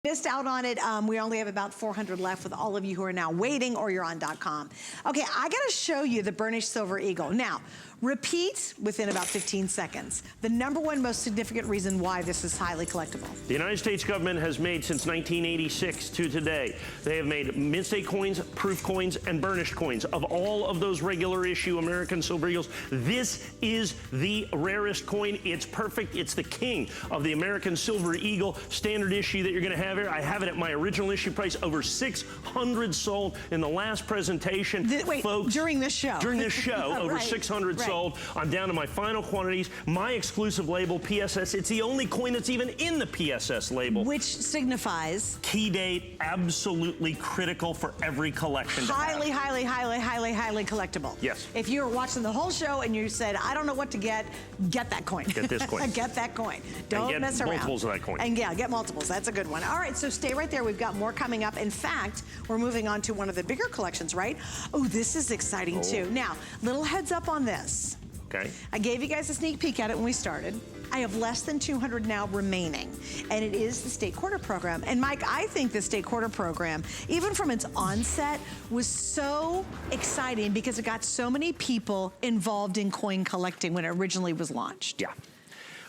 Missed out on it. We only have about 400 left with all of you who are now waiting or you're on .com. Okay, I gotta show you the Burnished Silver Eagle. Now, repeat within about 15 seconds. The #1 most significant reason why this is highly collectible. The United States government has made since 1986 to today. They have made mint state coins, proof coins, and burnished coins. Of all of those regular issue American Silver Eagles, this is the rarest coin. It's perfect. It's the king of the American Silver Eagle standard issue that you're gonna have here. I have it at my original issue price, over 600 sold in the last presentation. Wait, folks, during this show? During this show, over right, 600 sold. I'm down to my final quantities. My exclusive label, PSS. It's the only coin that's even in the PSS label. Which signifies? Key date, absolutely critical for every collection to highly, have. highly collectible. Yes. If you were watching the whole show and you said, I don't know what to get that coin. Get this coin. Get that coin. Don't mess around. Get multiples of that coin. And yeah, get multiples. That's a good one. All right, so stay right there. We've got more coming up. In fact, we're moving on to one of the bigger collections, right? Oh, this is exciting too. Now, little heads up on this. Okay. I gave you guys a sneak peek at it when we started. I have less than 200 now remaining, and it is the state quarter program. And Mike, I think the state quarter program, even from its onset, was so exciting because it got so many people involved in coin collecting when it originally was launched. Yeah.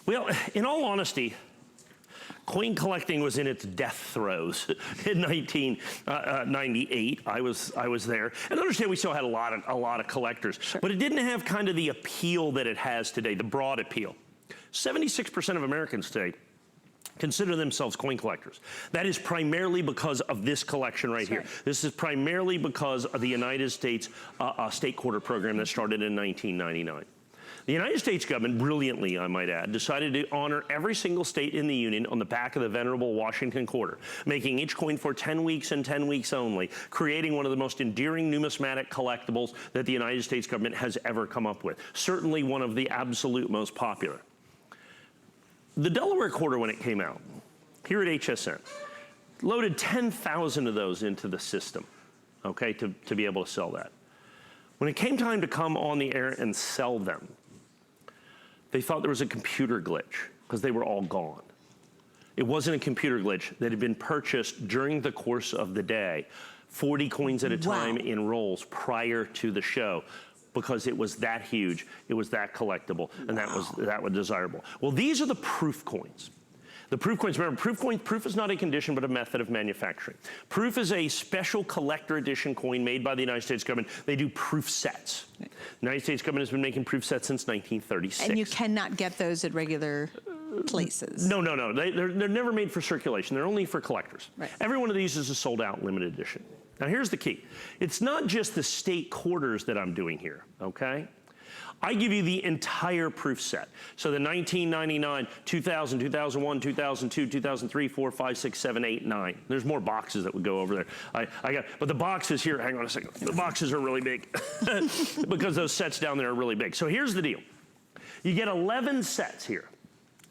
Well, in all honesty, coin collecting was in its death throes in 1998. I was there, and understand we still had a lot of collectors, sure, but it didn't have kind of the appeal that it has today, the broad appeal. 76% of Americans today consider themselves coin collectors. That is primarily because of this collection right here. This is primarily because of the United States state quarter program that started in 1999. The United States government, brilliantly I might add, decided to honor every single state in the union on the back of the venerable Washington quarter, making each coin for 10 weeks and 10 weeks only, creating one of the most endearing numismatic collectibles that the United States government has ever come up with. Certainly one of the absolute most popular. The Delaware quarter, when it came out, here at HSN, loaded 10,000 of those into the system, okay, to be able to sell that. When it came time to come on the air and sell them, they thought there was a computer glitch because they were all gone. It wasn't a computer glitch that had been purchased during the course of the day, 40 coins at a time in rolls prior to the show, because it was that huge, it was that collectible, and that was desirable. Well, these are the proof coins. The proof coins, remember, proof is not a condition, but a method of manufacturing. Proof is a special collector edition coin made by the United States government. They do proof sets. The United States government has been making proof sets since 1936. And you cannot get those at regular places. No. They're never made for circulation. They're only for collectors. Right. Every one of these is a sold out limited edition. Now here's the key. It's not just the state quarters that I'm doing here, okay? I give you the entire proof set. So the 1999, 2000, 2001, 2002, 2003, 4, 5, 6, 7, 8, 9. There's more boxes that would go over there. But the boxes here, hang on a second. The boxes are really big because those sets down there are really big. So here's the deal. You get 11 sets here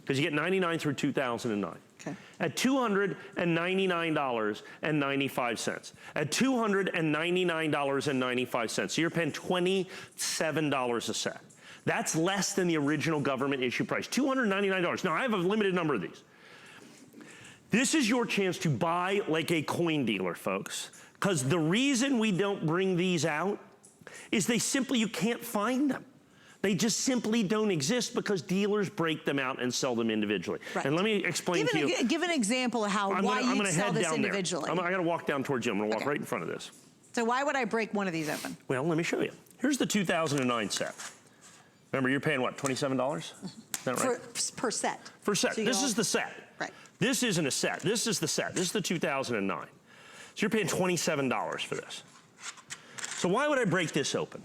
because you get 99 through 2009. Okay. At $299.95. At $299.95. So you're paying $27 a set. That's less than the original government issue price, $299. Now I have a limited number of these. This is your chance to buy like a coin dealer, folks. Because the reason we don't bring these out is you can't find them. They just simply don't exist because dealers break them out and sell them individually. Right. And let me explain to you. Give an example of why you sell this individually. I got to walk down towards you. I'm going to walk right in front of this. So why would I break one of these open? Well, let me show you. Here's the 2009 set. Remember, you're paying what, $27? Is that right? Per set. Per set. So this is the set. Right. This isn't a set. This is the set. This is the 2009. So you're paying $27 for this. So why would I break this open?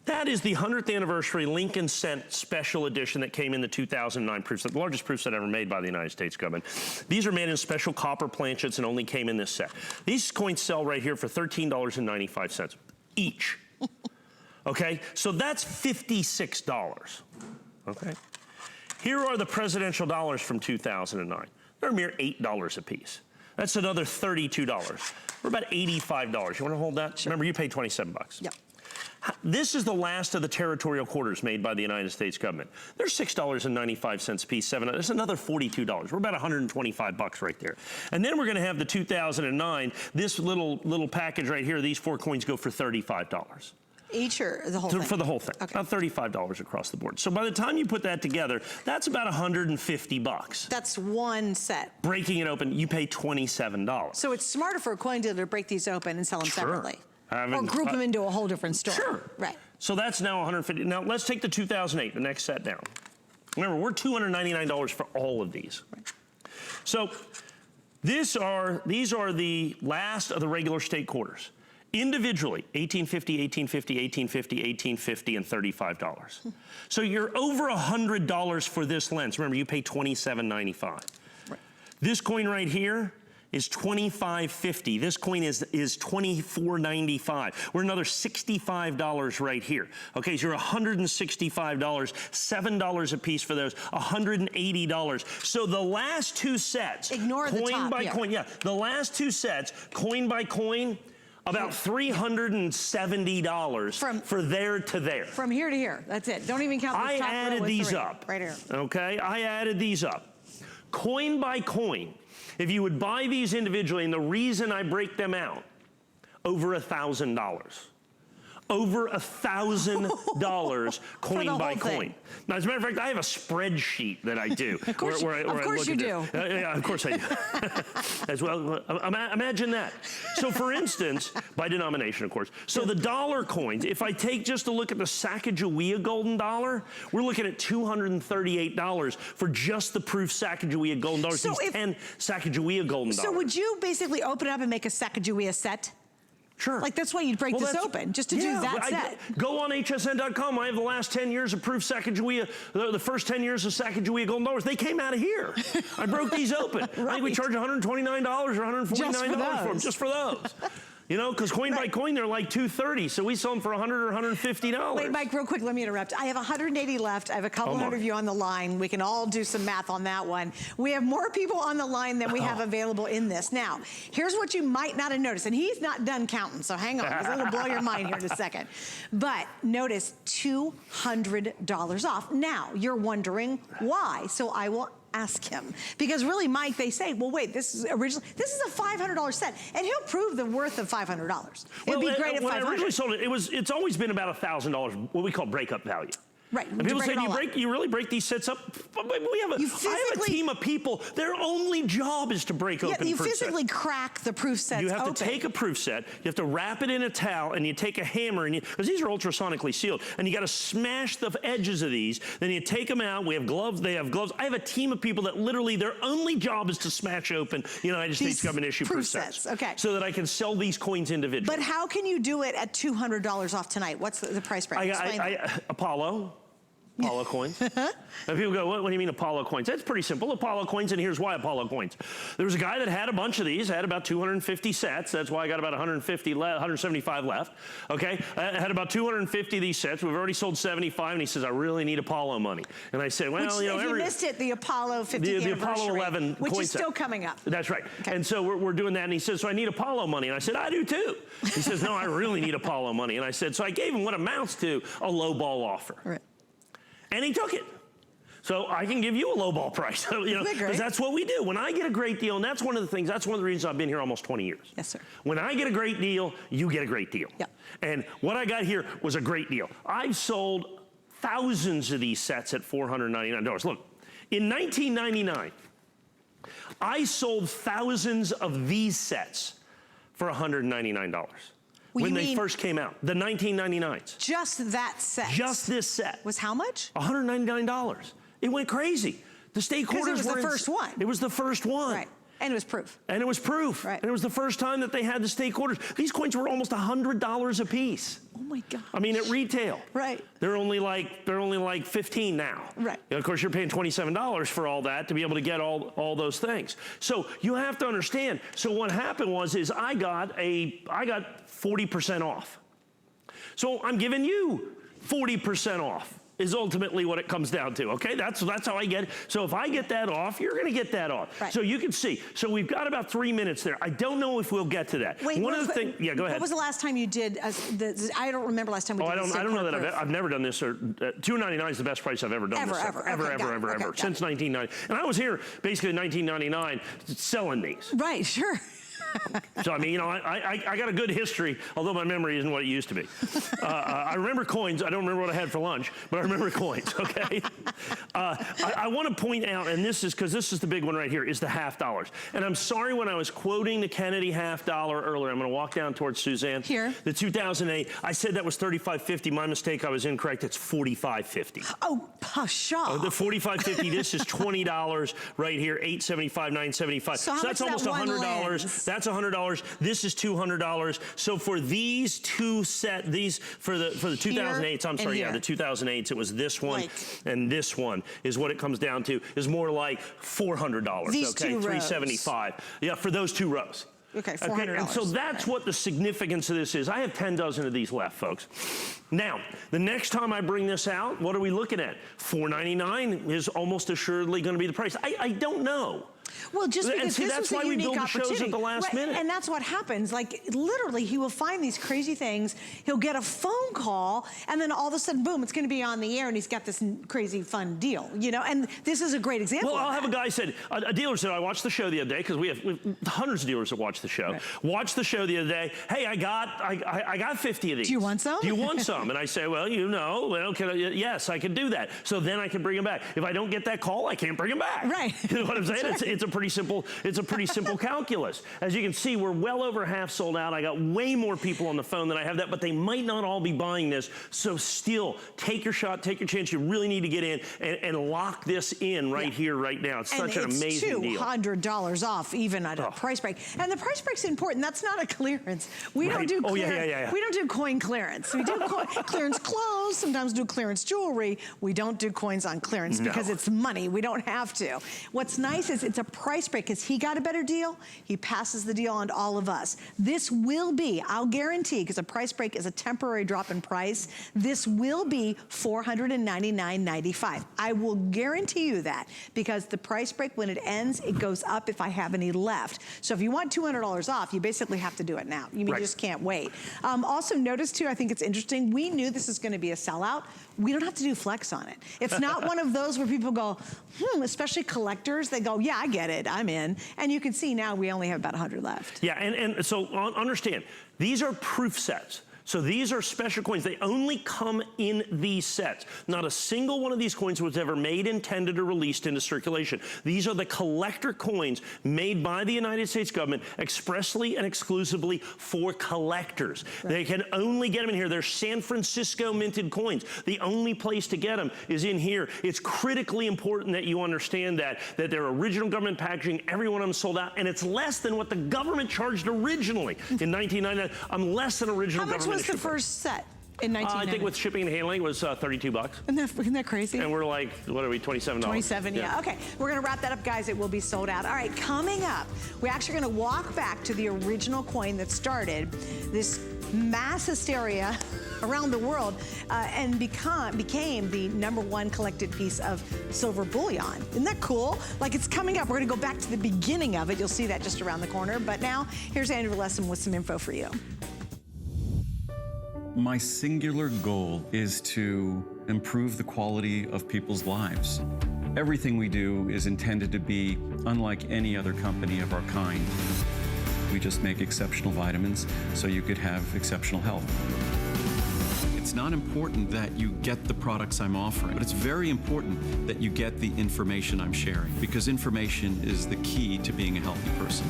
That is the 100th anniversary Lincoln Cent special edition that came in the 2009 proof set, the largest proof set ever made by the United States government. These are made in special copper planchets and only came in this set. These coins sell right here for $13.95 each. Okay, so that's $56. Okay, here are the presidential dollars from 2009. They're a mere $8 a piece. That's another $32. We're about $85. You want to hold that? Sure. Remember, you paid 27 bucks. Yep. This is the last of the territorial quarters made by the United States government. They're $6.95 a piece, that's another $42. We're about 125 bucks right there. And then we're gonna have the 2009, this little package right here, these 4 coins go for $35. Each or the whole thing? For the whole thing, okay. About $35 across the board. So by the time you put that together, that's about 150 bucks. That's one set. Breaking it open, you pay $27. So it's smarter for a coin dealer to break these open and sell them separately. Or group them into a whole different store. Sure. Right. So that's now 150. Now let's take the 2008, the next set down. Remember, we're $299 for all of these. Right. So these are the last of the regular state quarters. Individually, $18.50, $18.50, $18.50, $18.50, and $35. So you're over $100 for this lens. Remember, you pay $27.95. Right. This coin right here is $25.50. This coin is $24.95. We're another $65 right here. Okay, so you're $165, $7 a piece for those, $180. So the last 2 sets, ignore the top, coin by coin, yeah, the last 2 sets, coin by coin, about $370 for there to there. From here to here, that's it. Don't even count the top row. I added these up. Right here. Okay, I added these up. Coin by coin, if you would buy these individually, and the reason I break them out, over $1,000. Over $1,000 coin by coin. Now, as a matter of fact, I have a spreadsheet that I do. Of course you do. Yeah, of course I do. As well, imagine that. So for instance, by denomination, of course. So the dollar coins, if I take just a look at the Sacagawea golden dollar, we're looking at $238 for just the proof Sacagawea golden dollars. So these 10 Sacagawea golden dollars. So would you basically open it up and make a Sacagawea set? Sure. Like that's why you'd break this open, just to do that set. Go on HSN.com. I have the last 10 years of proof Sacagawea, the first 10 years of Sacagawea golden dollars. They came out of here. I broke these open. Right. I think we charge $129 or $149 for them, just for those. You know, because coin by coin, they're like $230, so we sell them for $100 or $150. Wait, Mike, real quick, let me interrupt. I have 180 left. I have a couple hundred of you on the line. We can all do some math on that one. We have more people on the line than we have available in this. Now, here's what you might not have noticed, and he's not done counting, so hang on, because it'll blow your mind here in a second. But notice $200 off. Now, you're wondering why, so I will ask him. Because really, Mike, they say, well, wait, this is a $500 set, and he'll prove the worth of $500. It'd be great at $500. When I originally sold it, it's always been about $1,000, what we call breakup value. Right. And people say, you really break these sets up? I have a team of people, their only job is to break open you proof physically crack the proof sets open. You have to take a proof set, you have to wrap it in a towel, and you take a hammer, because these are ultrasonically sealed, and you got to smash the edges of these, then you take them out, we have gloves, they have gloves. I have a team of people that literally, their only job is to smash open United States government issue proof sets. Okay. So that I can sell these coins individually. But how can you do it at $200 off tonight? What's the price break? Apollo coins. And people go, what do you mean Apollo coins? That's pretty simple. Apollo coins, and here's why Apollo coins. There was a guy that had a bunch of these, had about 250 sets. That's why I got about 175 left. Okay, I had about 250 of these sets. We've already sold 75, and he says, I really need Apollo money. And I said, well, if you missed it, the Apollo 50th the anniversary, Apollo 11 which coin is still coming up. That's right. Okay. And so we're doing that, and he says, so I need Apollo money. And I said, I do too. He says, no, I really need Apollo money. And I said, so I gave him what amounts to a lowball offer. Right. And he took it. So I can give you a lowball price, because that's what we do. When I get a great deal, and that's one of the things, that's one of the reasons I've been here almost 20 years. Yes, sir. When I get a great deal, you get a great deal. Yep. And what I got here was a great deal. I've sold thousands of these sets at $499. Look, in 1999, I sold thousands of these sets for $199. When they first came out, the 1999s. Just that set? Just this set. Was how much? $199. It went crazy. The state quarters were the first one. It was the first one. Right. And it was proof. And it was proof. Right. And it was the first time that they had the state quarters. These coins were almost $100 a piece. Oh my God. I mean, at retail. Right. They're only like 15 now. Right. And of course, you're paying $27 for all that to be able to get all those things. So you have to understand. So what happened was I got 40% off. So I'm giving you 40% off. is ultimately what it comes down to, okay? That's how I get it. So if I get that off, you're gonna get that off. Right. So you can see. So we've got about 3 minutes there. I don't know if we'll get to that. Wait, one of the things, yeah, go ahead. What was the last time you did, I don't remember last time we did I don't know that I've never done this. $2.99 is the best price I've ever done this. Ever. Ever. Since 1990. And I was here basically in 1999 selling these. Right, sure. So, I mean, you know, I got a good history, although my memory isn't what it used to be. I remember coins. I don't remember what I had for lunch, but I remember coins, okay? I want to point out, and this is, because this is the big one right here, is the $50. And I'm sorry when I was quoting the Kennedy $50 earlier. I'm going to walk down towards Suzanne. Here. The 2008, I said that was $35.50. My mistake, I was incorrect. It's $45.50. Oh, pshaw. The $45.50, this is $20 right here, $8.75, $9.75. So that's almost $100. That's $100. This is $200. So for these two for the 2008s, I'm sorry, yeah, the 2008s, it was this one and this one is what it comes down to, is more like $400. These okay, two rows. $375. Yeah, for those two rows. Okay, $400. Okay, and so that's what the significance of this is. I have 10 dozen of these left, folks. Now, the next time I bring this out, what are we looking at? $4.99 is almost assuredly going to be the price. I don't know. Well, just because and see, this that's was why a we unique build the shows opportunity. at the last minute. And that's what happens. Like, literally, he will find these crazy things. He'll get a phone call, and then all of a sudden, boom, it's going to be on the air, and he's got this crazy, fun deal, you know? And this is a great example. Well, I'll have a guy said, a dealer said, I watched the show the other day, because we have hundreds of dealers that watch the show. Right. Watched the show the other day. Hey, I got 50 of these. Do you want some? Do you want some? And I say, well, you know, well, yes, I can do that. So then I can bring them back. If I don't get that call, I can't bring them back. Right. You know what I'm saying? Right. It's a pretty simple calculus. As you can see, we're well over half sold out. I got way more people on the phone than I have that, but they might not all be buying this. So still, take your shot, take your chance. You really need to get in and lock this in right here, right now. It's such an amazing deal. $200 off, even at a price break. And the price break's important. That's not a clearance. We don't do clearance. We don't do coin clearance. We do clearance clothes, sometimes do clearance jewelry. We don't do coins on clearance because it's money. We don't have to. What's nice is it's a price break, because he got a better deal, he passes the deal on to all of us. This will be, I'll guarantee, because a price break is a temporary drop in price, this will be $499.95. I will guarantee you that, because the price break, when it ends, it goes up if I have any left. So if you want $200 off, you basically have to do it now. You just can't wait. Also notice too, I think it's interesting, we knew this is gonna be a sellout. We don't have to do flex on it. It's not one of those where people go, especially collectors, they go, yeah, I get it, I'm in. And you can see now we only have about 100 left. Yeah, and so understand, these are proof sets. So these are special coins. They only come in these sets. Not a single one of these coins was ever made, intended, or released into circulation. These are the collector coins made by the United States government expressly and exclusively for collectors. Right. They can only get them in here. They're San Francisco minted coins. The only place to get them is in here. It's critically important that you understand that they're original government packaging, every one of them sold out, and it's less than what the government charged originally in 1999. I'm less than original government. What was the first set in 1990? I think with shipping and handling it was $32. Isn't that crazy? And we're like, what are we, $27? 27, yeah. Okay, we're gonna wrap that up, guys. It will be sold out. All right, coming up, we're actually gonna walk back to the original coin that started this mass hysteria around the world and became the #1 collected piece of silver bullion. Isn't that cool? Like, it's coming up. We're gonna go back to the beginning of it. You'll see that just around the corner. But now, here's Andrew Lesson with some info for you. My singular goal is to improve the quality of people's lives. Everything we do is intended to be unlike any other company of our kind. We just make exceptional vitamins so you could have exceptional health. It's not important that you get the products I'm offering, but it's very important that you get the information I'm sharing, because information is the key to being a healthy person.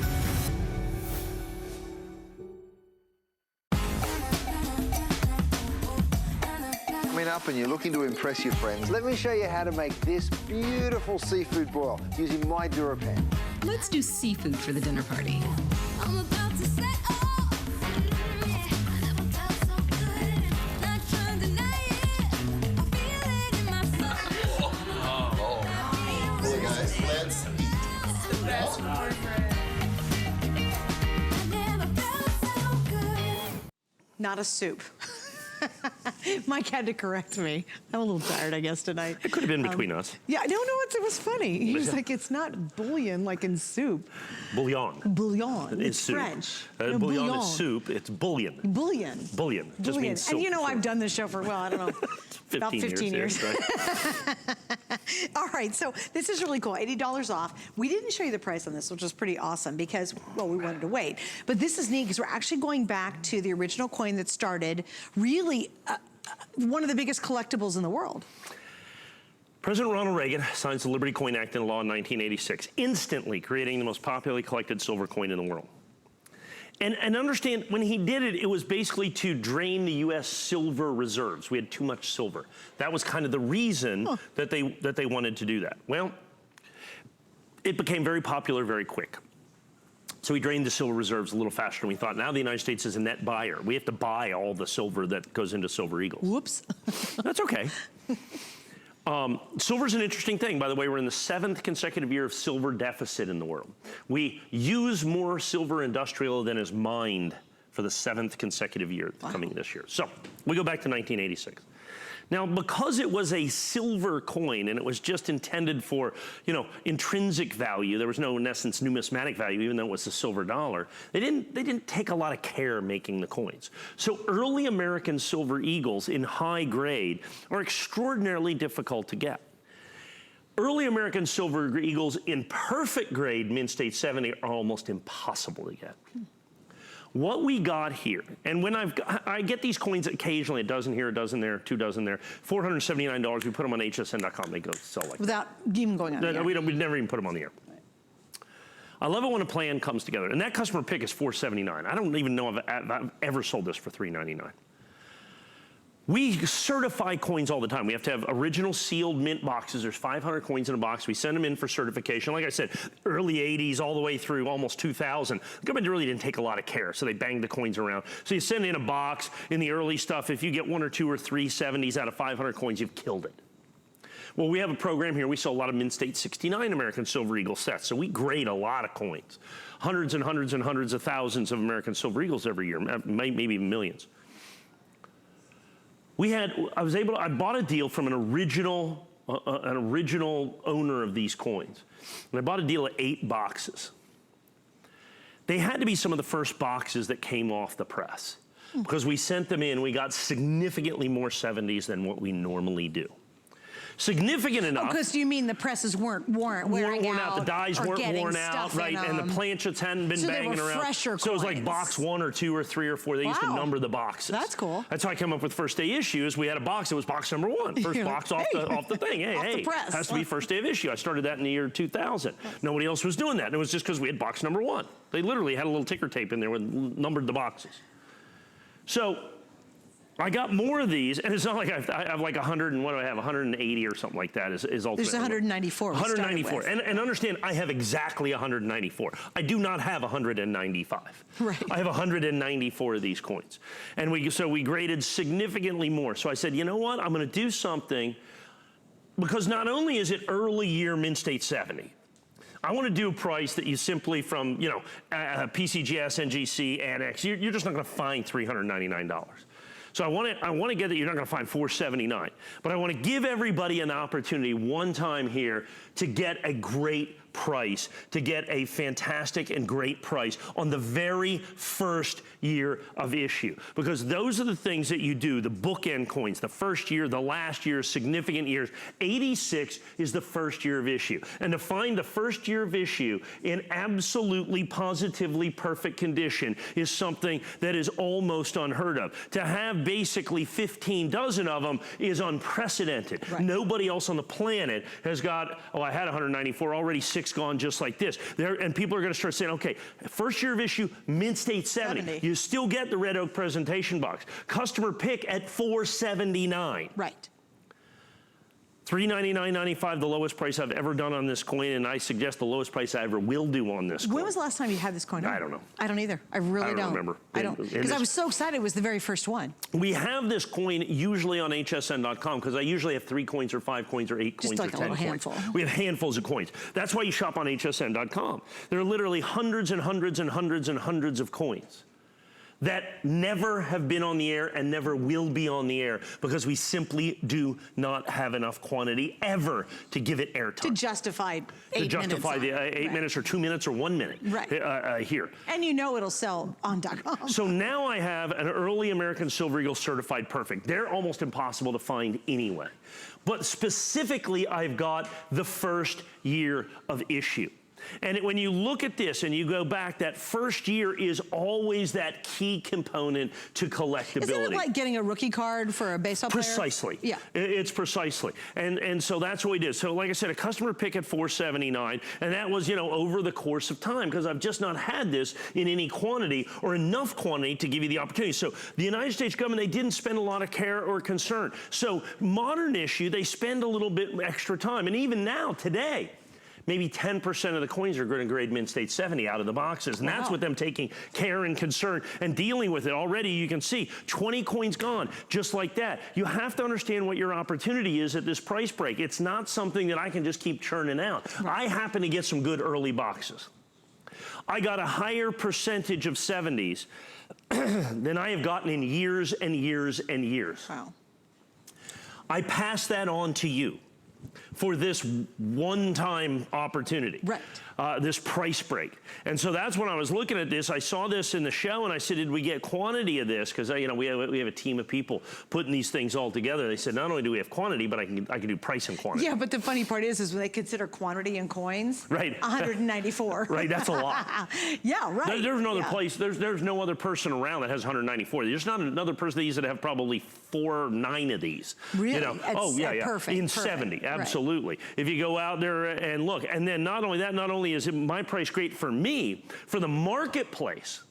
Up and you're looking to impress your friends, let me show you how to make this beautiful seafood boil using my DuraPan. Let's do seafood for the dinner party. I'm about to set off. I never felt so good. Not trying to deny it. I feel it in my soul. Hey guys, let's eat. It's the best part. I never felt so good. Not a soup. Mike had to correct me. I'm a little tired, I guess, tonight. It could have been between us. Yeah, I don't know what, it was funny. He was like, it's not bouillon like in soup. Bouillon. Bouillon. It's It's soup. French. Bouillon, bouillon is soup. It's bouillon. Bouillon. Bouillon. Just Bouillon. means soup. And you know, so. I've done this show for, well, I don't know, about 15 years. Yeah, right. All right, so this is really cool, $80 off. We didn't show you the price on this, which was pretty awesome because, well, we wanted to wait. But this is neat because we're actually going back to the original coin that started really one of the biggest collectibles in the world. President Ronald Reagan signs the Liberty Coin Act into law in 1986, instantly creating the most popularly collected silver coin in the world. And understand, when he did it, it was basically to drain the U.S. silver reserves. We had too much silver. That was kind of the reason that they wanted to do that. Well, it became very popular very quick. So we drained the silver reserves a little faster than we thought. Now the United States is a net buyer. We have to buy all the silver that goes into Silver Eagles. Whoops. That's okay. Silver's an interesting thing. By the way, we're in the 7th consecutive year of silver deficit in the world. We use more silver industrial than is mined for the 7th consecutive year coming this year. So we go back to 1986. Now, because it was a silver coin and it was just intended for, you know, intrinsic value, there was no, in essence, numismatic value, even though it was a silver dollar, they didn't take a lot of care making the coins. So early American Silver Eagles in high grade are extraordinarily difficult to get. Early American Silver Eagles in perfect grade, Mint State 70, are almost impossible to get. What we got here, and when I get these coins occasionally, a dozen here, a dozen there, 2 dozen there, $479, we put them on HSN.com, they go sell like Without even going on the air. we never even put them on the air. I love it when a plan comes together, and that customer pick is $479. I don't even know if I've ever sold this for $399. We certify coins all the time. We have to have original sealed mint boxes. There's 500 coins in a box. We send them in for certification. Like I said, early 80s all the way through almost 2000. The government really didn't take a lot of care, so they banged the coins around. So you send in a box in the early stuff. If you get 1 or 2 or 3 70s out of 500 coins, you've killed it. Well, we have a program here. We sell a lot of Mint State 69 American Silver Eagle sets, so we grade a lot of coins. Hundreds and hundreds and hundreds of thousands of American Silver Eagles every year, maybe even millions. I bought a deal from an original owner of these coins. And I bought a deal at 8 boxes. They had to be some of the first boxes that came off the press because we sent them in, we got significantly more 70s than what we normally do. Significant enough. Because you mean the presses weren't wearing out. The dies weren't worn out, right? And the planchets hadn't been banging around. Fresher so it was like box 1 or 2 or 3 or 4. They used to number the boxes. That's cool. That's how I came up with first day issues. We had a box. It was box number 1. First box off the thing. Hey, the press. Has to be first day of issue. I started that in the year 2000. Nobody else was doing that. And it was just because we had box number 1. They literally had a little ticker tape in there with numbered the boxes. So I got more of these, and it's not like I have like 100 and what do I have, 180 or something like that is ultimately. There's 194. 194, and understand, I have exactly 194. I do not have 195. Right. I have 194 of these coins, and we graded significantly more. So I said, you know what, I'm going to do something, because not only is it early year Mint State 70. I want to do a price that you simply from, you know, PCGS, NGC, Annex, you're just not going to find $399. So I want to get that you're not going to find $479, but I want to give everybody an opportunity one time here to get a great price, to get a fantastic and great price on the very first year of issue. Because those are the things that you do, the bookend coins, the first year, the last year, significant years. 86 is the first year of issue. And to find the first year of issue in absolutely, positively perfect condition is something that is almost unheard of. To have basically 15 dozen of them is unprecedented. Right. Nobody else on the planet has got, oh, I had 194, already 6 gone just like this. And people are going to start saying, okay, first year of issue, Mint State 70. You still get the Red Oak presentation box. Customer pick at $479. Right. $399.95, the lowest price I've ever done on this coin, and I suggest the lowest price I ever will do on this coin. When was the last time you had this coin? I don't know. I don't either. I really don't. remember. I don't. Because I was so excited it was the very first one. We have this coin usually on HSN.com because I usually have 3 coins or 5 coins or 8 coins or 10 coins. Just like a little handful. We have handfuls of coins. That's why you shop on HSN.com. There are literally hundreds and hundreds and hundreds and hundreds of coins that never have been on the air and never will be on the air because we simply do not have enough quantity ever to give it airtime. To justify 8 minutes. To justify the 8 minutes or 2 minutes or 1 minute here. And you know it'll sell on .com. So now I have an early American Silver Eagle certified perfect. They're almost impossible to find anyway. But specifically, I've got the first year of issue. And when you look at this and you go back, that first year is always that key component to collectability. Isn't it like getting a rookie card for a baseball player? Precisely. Yeah. It's precisely. And so that's what we did. So like I said, a customer pick at $479, and that was, you know, over the course of time, because I've just not had this in any quantity or enough quantity to give you the opportunity. So the United States government, they didn't spend a lot of care or concern. So modern issue, they spend a little bit extra time. And even now, today, maybe 10% of the coins are going to grade Mint State 70 out of the boxes. And that's with them taking care and concern and dealing with it. Already you can see 20 coins gone, just like that. You have to understand what your opportunity is at this price break. It's not something that I can just keep churning out. I happen to get some good early boxes. I got a higher percentage of 70s than I have gotten in years and years and years. Wow. I pass that on to you for this one-time opportunity, this price break. And so that's when I was looking at this. I saw this in the show, and I said, did we get quantity of this? Because you know, we have a team of people putting these things all together. They said, not only do we have quantity, but I can do price and quantity. Yeah, but the funny part is when they consider quantity and coins, 194. Right, that's a lot. Yeah, right. There's no other place. There's no other person around that has 194. There's not another person that have probably 4 or 9 of these. Really? You know? Oh yeah, yeah. Perfect. In 70, absolutely. If you go out there and look, and then not only that, not only is it my price great for me, for the marketplace,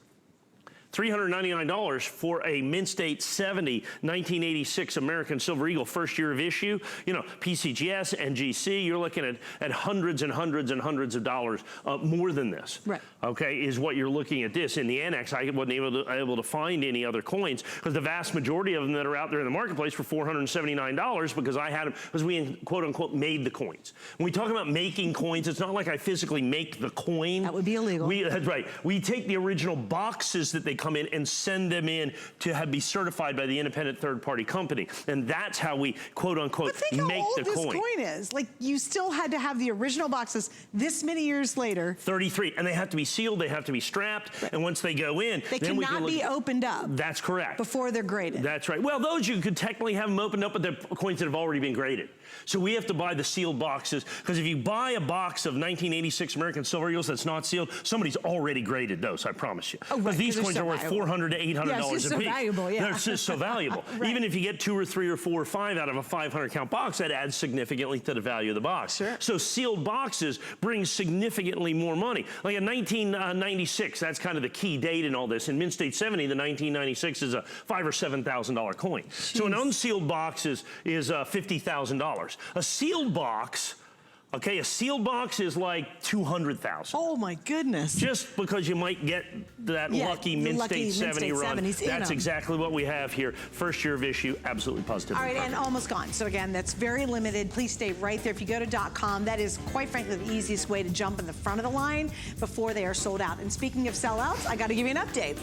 $399 for a Mint State 70 1986 American Silver Eagle first year of issue. You know, PCGS, NGC, you're looking at hundreds and hundreds and hundreds of dollars more than this. Right. Okay, is what you're looking at this. In the annex, I wasn't able to find any other coins because the vast majority of them that are out there in the marketplace for $479 because I had them, because we quote unquote made the coins. When we talk about making coins, it's not like I physically make the coin. That would be illegal. That's right. We take the original boxes that they come in and send them in to be certified by the independent third-party company. And that's how we, quote-unquote, make the coin. But think how old this coin is. Like, you still had to have the original boxes this many years later. 33. And they have to be sealed. They have to be strapped. And once they go in, they cannot be opened up. That's correct. Before they're graded. That's right. Well, those you could technically have them opened up, but they're coins that have already been graded. So we have to buy the sealed boxes, because if you buy a box of 1986 American Silver Eagles that's not sealed, somebody's already graded those, I promise you. Oh, right, these coins are worth $400 to $800 a piece. So valuable, yeah. They're just so valuable. Even if you get 2 or 3 or 4 or 5 out of a 500 count box, that adds significantly to the value of the box. Sure. So sealed boxes bring significantly more money. Like in 1996, that's kind of the key date in all this. In Mint State 70, the 1996 is a $5,000 or $7,000 coin. Jeez. So an unsealed box is $50,000. A sealed box, okay, a sealed box is like $200,000. Oh my goodness. Just because you might get that lucky Mint State 70 run. That's exactly what we have here. First year of issue, absolutely positive. All right, and almost gone. So again, that's very limited. Please stay right there. If you go to .com, that is quite frankly the easiest way to jump in the front of the line before they are sold out. And speaking of sellouts, I got to give you an update.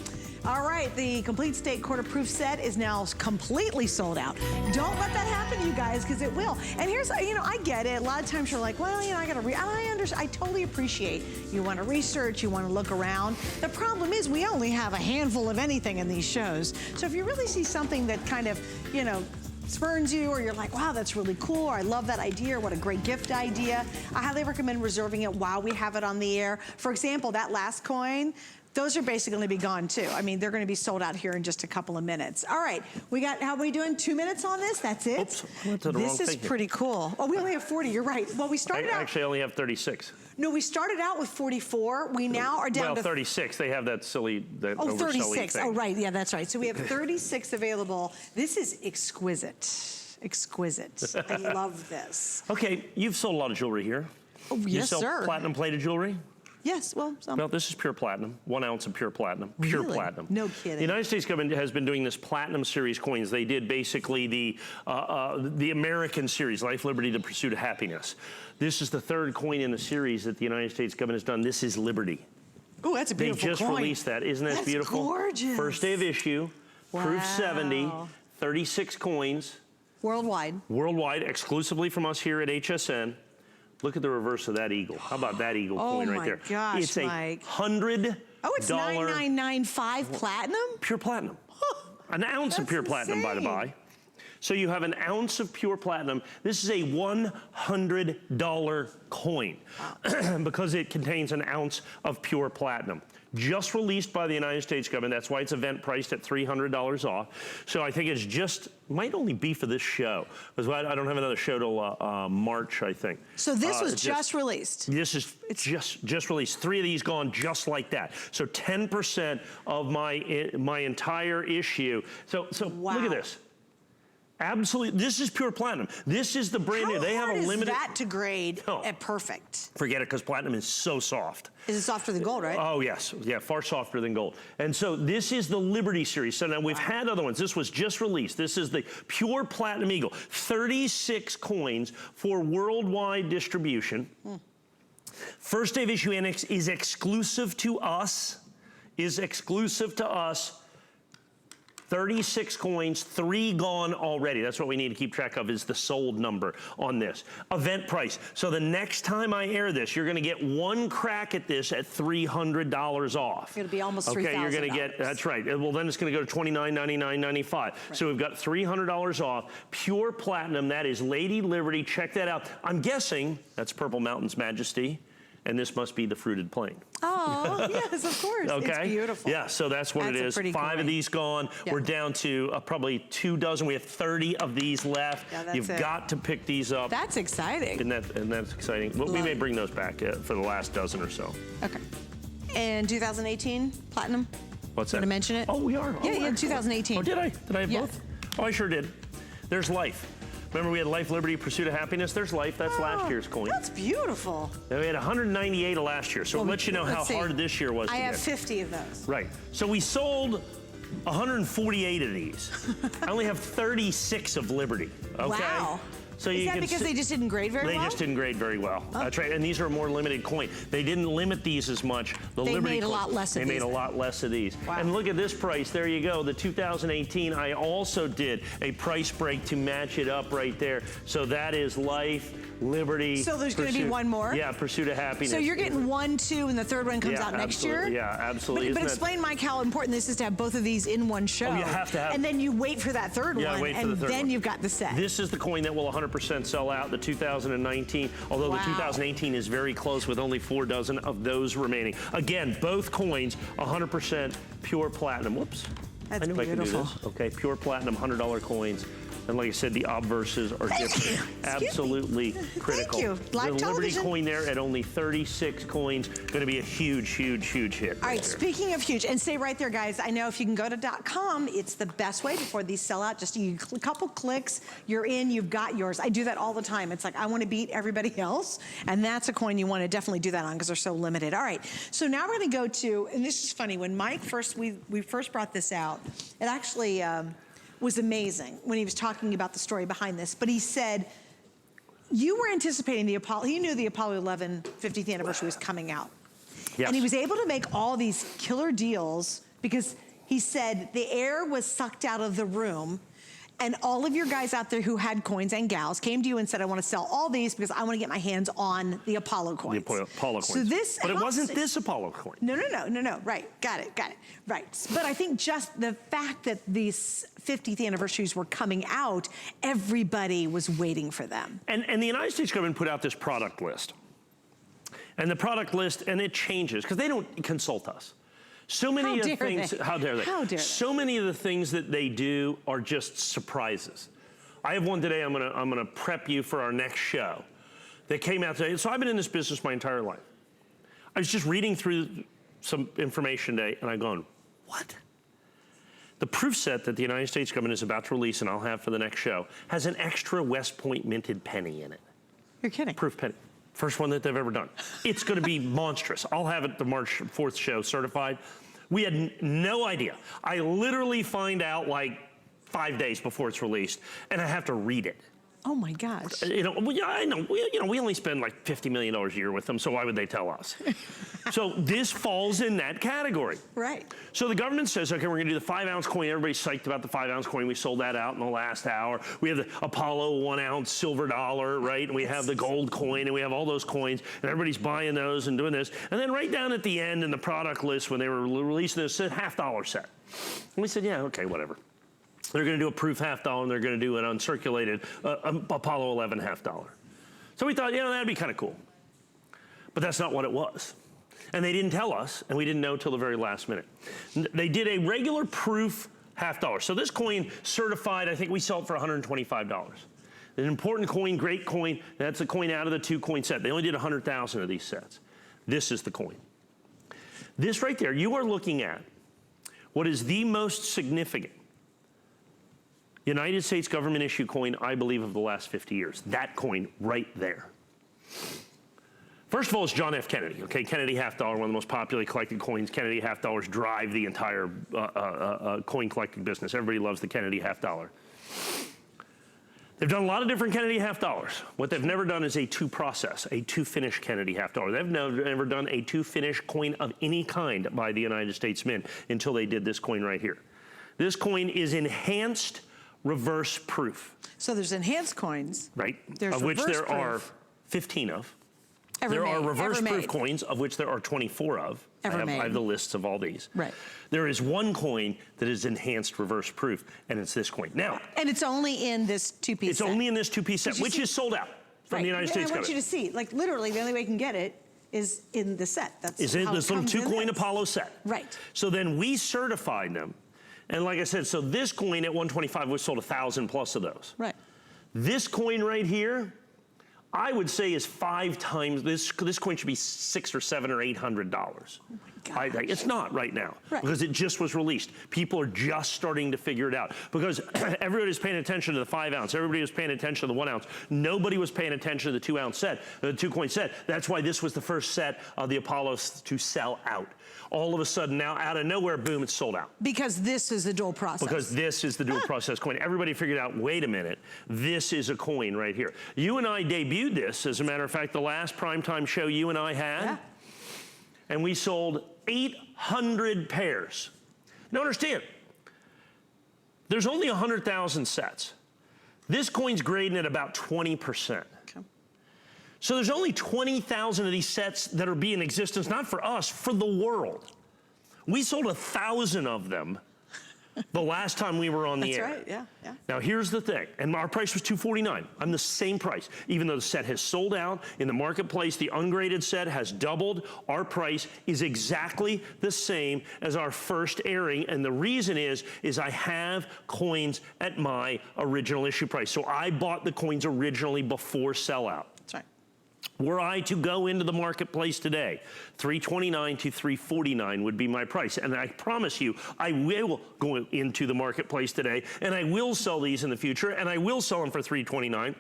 All right, the complete state quarter proof set is now completely sold out. Don't let that happen, you guys, because it will. And here's, you know, I get it. A lot of times you're like, well, you know, I totally appreciate you want to research, you want to look around. The problem is we only have a handful of anything in these shows. So if you really see something that kind of, you know, spurns you, or you're like, wow, that's really cool, or I love that idea, or what a great gift idea, I highly recommend reserving it while we have it on the air. For example, that last coin, those are basically going to be gone too. I mean, they're going to be sold out here in just a couple of minutes. All right, we got, how are we doing? 2 minutes on this? That's it? Oops, I went to the wrong This is thing. pretty cool. Oh, we only have 40, you're right. Well, we started out. Actually, I only have 36. No, we started out with 44. We now are down to 36. They have that silly, that overselling 36. thing. Oh, right. Yeah, that's right. So we have 36 available. This is exquisite. Exquisite. I love this. Okay, you've sold a lot of jewelry here. Oh, yes, you sell sir. platinum plated jewelry? Yes, well, some. Well, this is pure platinum, 1 ounce of pure platinum. Pure Really? platinum. No kidding. The United States government has been doing this platinum series coins. They did basically the American series, Life, Liberty, the Pursuit of Happiness. This is the 3rd coin in the series that the United States government has done. This is Liberty. Oh, that's a They beautiful just coin. released that. Isn't that That's beautiful? gorgeous. First day of issue, proof 70, Wow. 36 coins, Worldwide. worldwide, exclusively from us here at HSN. Look at the reverse of that eagle. How about that eagle coin right there? Oh my gosh, it's a Mike. $100. Oh, it's 9995 platinum? Pure platinum. An ounce of pure platinum, by the insane. by. So you have an ounce of pure platinum. This is a $100 coin because it contains an ounce of pure platinum. Just released by the United States government. That's why it's event priced at $300 off. So I think it's just, might only be for this show, because I don't have another show till March, I think. So this was just released. This is just released. 3 of these gone just like that. So 10% of my entire issue. So Wow. look at this. Absolutely, this is pure platinum. This is the brand new. They have a limited. How hard is that to grade Oh. at perfect? Forget it, because platinum is so soft. Is it softer than gold, right? Oh yes, yeah, far softer than gold. And so this is the Liberty series. So now we've had other ones. This was just released. This is the pure platinum eagle. 36 coins for worldwide distribution. First day of issue annex is exclusive to us. 36 coins, 3 gone already. That's what we need to keep track of, is the sold number on this. Event price. So the next time I air this, you're gonna get 1 crack at this at $300 off. It'll be almost Okay, you're gonna $3,000. get, that's right. Well, then it's gonna go to $29.99.95. So we've got $300 off. Pure platinum, that is Lady Liberty. Check that out. I'm guessing that's Purple Mountain's Majesty, and this must be the fruited plain. Oh, yes, of course. Okay. It's beautiful. Yeah, so that's what That's it a is. pretty 5 coin. of these gone. Yeah. We're down to probably 2 dozen. We have 30 of these left. Yeah, that's You've it. got to pick these up. That's exciting. And that's exciting. Well, we Love may it. bring those back for the last dozen or so. Okay. And 2018, platinum? What's Want that? to mention it? Oh, we are. Yeah, Oh, yeah, excellent. 2018. Oh, did I? Did I have Yeah. both? Oh, I sure did. There's Life. Remember we had Life, Liberty, Pursuit of Happiness? There's Life. That's last year's coin. That's beautiful. And we had 198 of last year. So Well, it lets you know how let's see. hard this year was I to have get. 50 of those. Right. So we sold 148 of these. I only have 36 of Liberty. Okay. Wow. So Is you that can because see- they just didn't grade very They well? just didn't grade very well. That's right. And these are a more limited coin. They didn't limit these as much. The They Liberty made a coin- lot less of They made these a then. lot less of these. Wow. And look at this price. There you go. The 2018. I also did a price break to match it up right there. So that is Life, Liberty. So there's gonna be Pursuit- one more? Yeah, Pursuit of Happiness. So you're getting 1, 2, and the third one comes Yeah, out next absolutely. year? Yeah, absolutely. But Isn't that- explain, Mike, how important this is to have both of these in one show. Oh, you have to have- And then you wait for that third Yeah, one, wait for and the third then one. you've got the set. This is the coin that will 100% sell out, the 2019, although Wow. the 2018 is very close with only 4 dozen of those remaining. Again, both coins, 100% pure platinum. Whoops. That's I knew I could do beautiful. this. Okay, pure platinum, $100 coins. And like I said, the obverses are different. Absolutely critical. you. Live the Liberty television. coin there at only 36 coins, going to be a huge, huge, huge hit. All right, there. speaking of huge, and stay right there, guys. I know if you can go to .com, it's the best way before these sell out. Just a couple clicks, you're in, you've got yours. I do that all the time. It's like, I want to beat everybody else, and that's a coin you want to definitely do that on because they're so limited. All right, so now we're going to go to, and this is funny, when Mike we first brought this out, it actually was amazing when he was talking about the story behind this, but he said, you were anticipating the Apollo, he knew the Apollo 11 50th anniversary was coming out. Yes. And he was able to make all these killer deals because he said the air was sucked out of the room, and all of your guys out there who had coins and gals came to you and said, I want to sell all these because I want to get my hands on the Apollo coins. The Apollo coins. So this but it helps wasn't it. this Apollo coin. No. Right, got it. Right. But I think just the fact that these 50th anniversaries were coming out, everybody was waiting for them. And the United States government put out this product list. And the product list, and it changes, because they don't consult us. So many How of the dare things, they? how dare they? How dare they? So many of the things that they do are just surprises. I have one today, I'm gonna prep you for our next show. That came out today, so I've been in this business my entire life. I was just reading through some information today, and I'm going, what? The proof set that the United States government is about to release, and I'll have for the next show, has an extra West Point minted penny in it. You're kidding. Proof penny. First one that they've ever done. It's going to be monstrous. I'll have it the March 4th show certified. We had no idea. I literally find out like 5 days before it's released, and I have to read it. Oh my gosh. You know, yeah, I know. We only spend like $50 million a year with them, so why would they tell us? So this falls in that category. Right. So the government says, okay, we're gonna do the 5-ounce coin. Everybody's psyched about the 5-ounce coin. We sold that out in the last hour. We have the Apollo 1-ounce silver dollar, right? And we have the gold coin, and we have all those coins, and everybody's buying those and doing this. And then right down at the end in the product list when they were releasing this, it said $half set. And we said, yeah, okay, whatever. They're gonna do a proof $half, and they're gonna do an uncirculated Apollo 11 $half. So we thought, you know, that'd be kind of cool. But that's not what it was. And they didn't tell us, and we didn't know till the very last minute. They did a regular proof $half. So this coin certified, I think we sold for $125. An important coin, great coin. That's a coin out of the 2-coin set. They only did 100,000 of these sets. This is the coin. This right there, you are looking at what is the most significant United States government issue coin, I believe, of the last 50 years. That coin right there. First of all, it's John F. Kennedy, okay? Kennedy $half, one of the most popularly collected coins. Kennedy $half drive the entire coin collecting business. Everybody loves the Kennedy $half. They've done a lot of different Kennedy $half. What they've never done is a two-process, a two-finish Kennedy $half. They've never done a two-finish coin of any kind by the United States Mint until they did this coin right here. This coin is enhanced reverse proof. So there's enhanced coins. Right. There's of which there proof. are 15 of. Ever There made, are reverse ever proof made. coins, of which there are 24 of. I have the lists of all these. Right. There is one coin that is enhanced reverse proof, and it's this coin. Now, And it's only in this 2-piece set. it's only in this 2-piece set, Did you which see- is sold out from the United And States I want you to government. see, like literally, the only way you can get it is in the set. That's Is in how this it little comes in 2-coin this. Apollo set. Right. So then we certified them. And like I said, so this coin at 125, we sold 1,000 plus of those. Right. This coin right here, I would say is 5 times, this coin should be $600 or $700 or $800. Oh my gosh. It's not right now, Right. because it just was released. People are just starting to figure it out because everybody's paying attention to the 5-ounce. Everybody was paying attention to the 1-ounce. Nobody was paying attention to the 2-ounce set, the 2-coin set. That's why this was the first set of the Apollos to sell out. All of a sudden now, out of nowhere, boom, it's sold out. Because this is a dual process. Because this is the dual process coin. Everybody figured out, wait a minute, this is a coin right here. You and I debuted this, as a matter of fact, the last primetime show you and I had, Yeah. and we sold 800 pairs. Now understand, there's only 100,000 sets. This coin's grading at about 20%. Okay. So there's only 20,000 of these sets that are being in existence, not for us, for the world. We sold 1,000 of them the last time we were on the air. That's right, yeah, yeah. Now here's the thing, and our price was $249. I'm the same price. Even though the set has sold out in the marketplace, the ungraded set has doubled. Our price is exactly the same as our first airing, and the reason is I have coins at my original issue price. So I bought the coins originally before sellout. That's right. Were I to go into the marketplace today, $329 to $349 would be my price. And I promise you, I will go into the marketplace today, and I will sell these in the future, and I will sell them for $329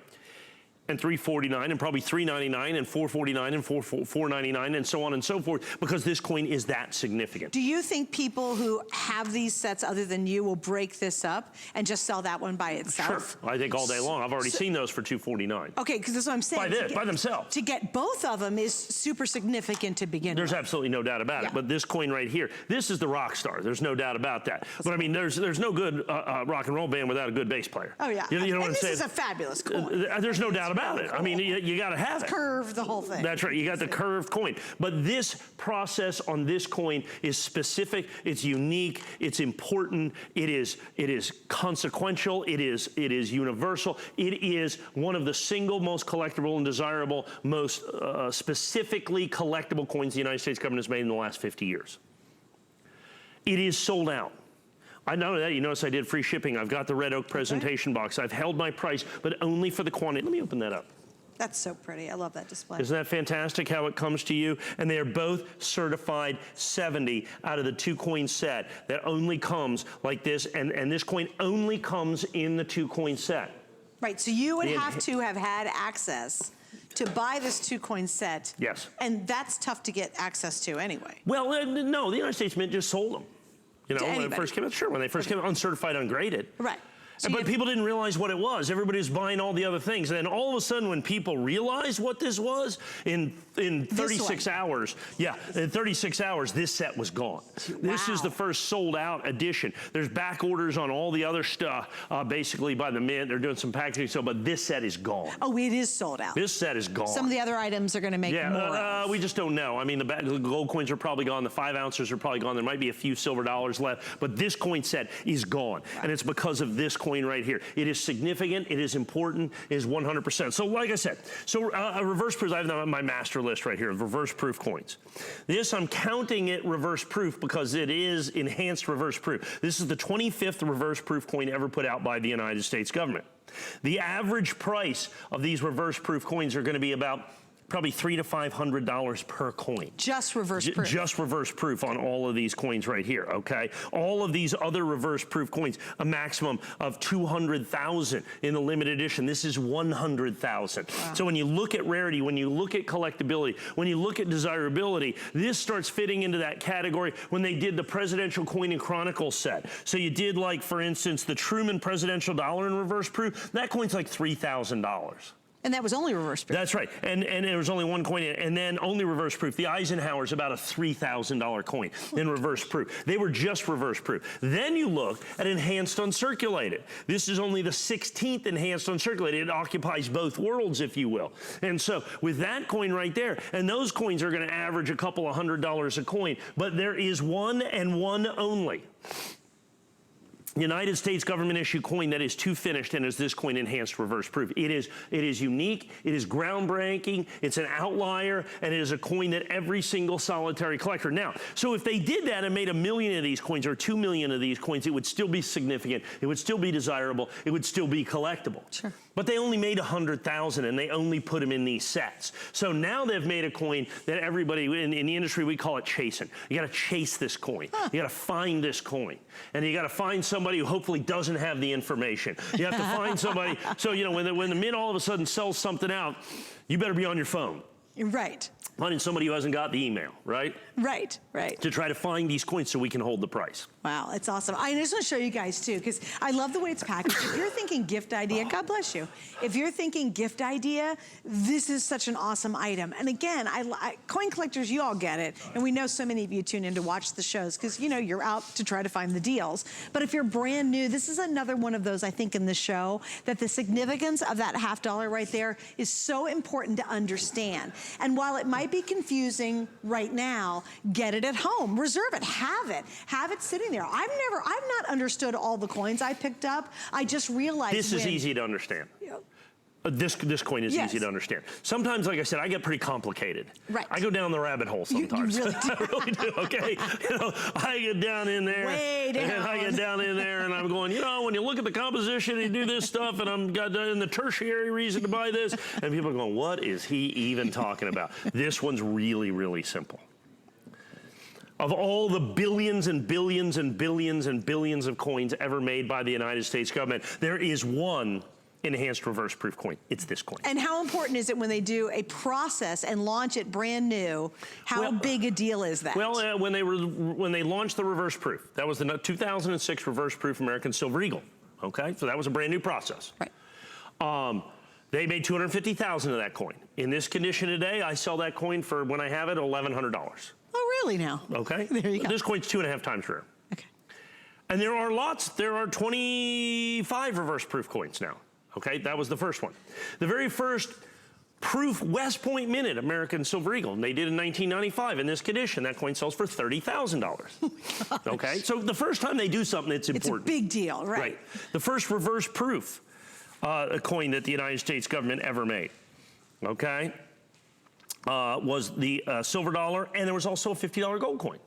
and $349 and probably $399 and $449 and $499 and so on and so forth, because this coin is that significant. Do you think people who have these sets other than you will break this up and just sell that one by itself? Sure, I think all day long. I've already seen those for $249. Okay, because that's what I'm saying. By themselves. To get both of them is super significant to begin There's with. absolutely no doubt about Yeah. it. But this coin right here, this is the rock star. There's no doubt about that. But I mean, there's no good rock and roll band without a good bass player. Oh, yeah. You know what and I'm this saying? is a fabulous coin. There's no doubt about it. I mean, you got to have it. Curve the whole thing. That's right. You got the curved coin. But this process on this coin is specific. It's unique. It's important. It is consequential. It is universal. It is one of the single most collectible and desirable, most specifically collectible coins the United States government has made in the last 50 years. It is sold out. I know that. You notice I did free shipping. I've got the red oak presentation box. I've held my price, but only for the quantity. Let me open that up. That's so pretty. I love that display. Isn't that fantastic how it comes to you? And they are both certified 70 out of the 2-coin set that only comes like this. And this coin only comes in the 2-coin set. Right, so you would have to have had access to buy this 2-coin set. Yes. And that's tough to get access to anyway. Well, no, the United States Mint just sold them. You know, when they anybody. first came out, sure, when they first came out, uncertified, ungraded. Right. But people didn't realize what it was. Everybody was buying all the other things. And then all of a sudden, when people realized what this was, in 36 hours, in 36 hours, this set was gone. Wow. This is the first sold out edition. There's back orders on all the other stuff, basically by the mint. They're doing some packaging, but this set is gone. Oh, it is sold out. This set is gone. Some of the other items are going to make more. We just don't know. I mean, the gold coins are probably gone. The 5 ounces are probably gone. There might be a few silver dollars left, but this coin set is gone. Wow. And it's because of this coin right here. It is significant. It is important. It is 100%. So like I said, a reverse proof, I have on my master list right here, reverse proof coins. This, I'm counting it reverse proof because it is enhanced reverse proof. This is the 25th reverse proof coin ever put out by the United States government. The average price of these reverse proof coins are going to be about probably $300 to $500 per coin. Just reverse proof. Just reverse proof on all of these coins right here, okay? All of these other reverse proof coins, a maximum of 200,000 in the limited edition. This is 100,000. Wow. So when you look at rarity, when you look at collectability, when you look at desirability, this starts fitting into that category when they did the Presidential Coin and Chronicle set. So you did, like, for instance, the Truman Presidential Dollar in reverse proof. That coin's like $3,000. And that was only reverse proof. That's right. And there was only one coin, and then only reverse proof. The Eisenhower's about a $3,000 coin in reverse proof. They were just reverse proof. Then you look at enhanced uncirculated. This is only the 16th enhanced uncirculated. It occupies both worlds, if you will. And so with that coin right there, and those coins are going to average a couple of $100 a coin, but there is one and one only United States government issue coin that is too finished and is this coin enhanced reverse proof. It is unique, it is groundbreaking, it's an outlier, and it is a coin that every single solitary collector. Now, so if they did that and made 1 million of these coins or 2 million of these coins, it would still be significant, it would still be desirable, it would still be collectible. Sure. But they only made 100,000 and they only put them in these sets. So now they've made a coin that everybody in the industry, we call it chasing. You gotta chase this coin. You gotta find this coin. And you gotta find somebody who hopefully doesn't have the information. You have to find somebody, so you know, when the mint all of a sudden sells something out, you better be on your phone. Right. Finding somebody who hasn't got the email, right? Right, right. To try to find these coins so we can hold the price. Wow, it's awesome. I just want to show you guys too, because I love the way it's packaged. If you're thinking gift idea, God bless you. If you're thinking gift idea, this is such an awesome item. And again, coin collectors, you all get it. And we know so many of you tune in to watch the shows because, you know, you're out to try to find the deals. But if you're brand new, this is another one of those, I think, in the show that the significance of that $50 right there is so important to understand. And while it might be confusing right now, get it at home, reserve it, have it sitting there. I've not understood all the coins I picked up. I just realized this is easy to understand. This coin is easy to understand. Sometimes, like I said, I get pretty complicated. Right. I go down the rabbit hole sometimes. You really do. I really do, okay? You know, I get down in there. Way down. And I get down in there and I'm going, you know, when you look at the composition and you do this stuff and I'm got in the tertiary reason to buy this, and people are going, what is he even talking about? This one's really, really simple. Of all the billions and billions and billions and billions of coins ever made by the United States government, there is one enhanced reverse proof coin. It's this coin. And how important is it when they do a process and launch it brand new? How big a deal is that? Well, when they launched the reverse proof, that was the 2006 reverse proof American Silver Eagle. Okay, so that was a brand new process. Right. They made 250,000 of that coin. In this condition today, I sell that coin for, when I have it, $1,100. Oh, really now? Okay. There you go. This coin's 2.5 times rare. Okay. And there are 25 reverse proof coins now. Okay, that was the first one. The very first proof West Point minted American Silver Eagle, and they did in 1995 in this condition. That coin sells for $30,000. Oh okay, so the first time they do something, it's important. It's a big deal, right? The first reverse proof coin that the United States government ever made, okay, was the silver dollar, and there was also a $50 gold coin.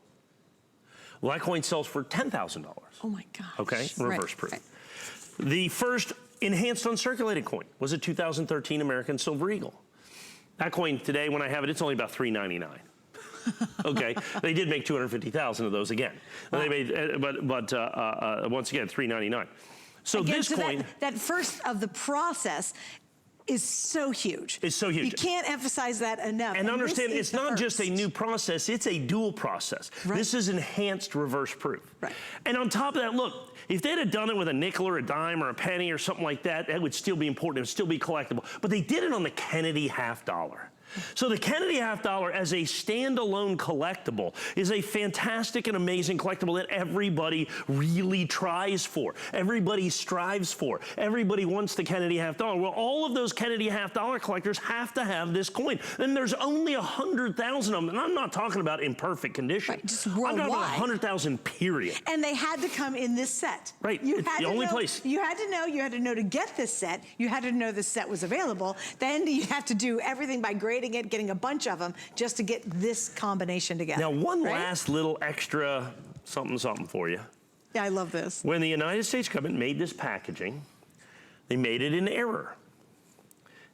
Well, that coin sells for $10,000. Oh my gosh. Okay, reverse proof. Right. The first enhanced uncirculated coin was a 2013 American Silver Eagle. That coin today, when I have it, it's only about $3.99. Okay, they did make 250,000 of those again. Wow. They made, but once again, $3.99. So again, this coin, that first of the process, is so huge. It's so huge. You can't emphasize that enough. And understand, this is it's the not just a first. new process, it's a dual process. Right. This is enhanced reverse proof. Right. And on top of that, look, if they'd have done it with a nickel or a dime or a penny or something like that, that would still be important, it would still be collectible. But they did it on the Kennedy $50. So the Kennedy $50 as a standalone collectible is a fantastic and amazing collectible that everybody really tries for. Everybody strives for. Everybody wants the Kennedy $50. Well, all of those Kennedy $50 collectors have to have this coin. And there's only 100,000 of them. And I'm not talking about in perfect condition. Right, just I'm talking about worldwide. 100,000 period. And they had to come in this set. Right, You it's had the to only know, place. You had to know to get this set. You had to know this set was available. Then you have to do everything by grading it, getting a bunch of them just to get this combination together. Now, one right? last little extra something for you. Yeah, I love this. When the United States government made this packaging, they made it in error.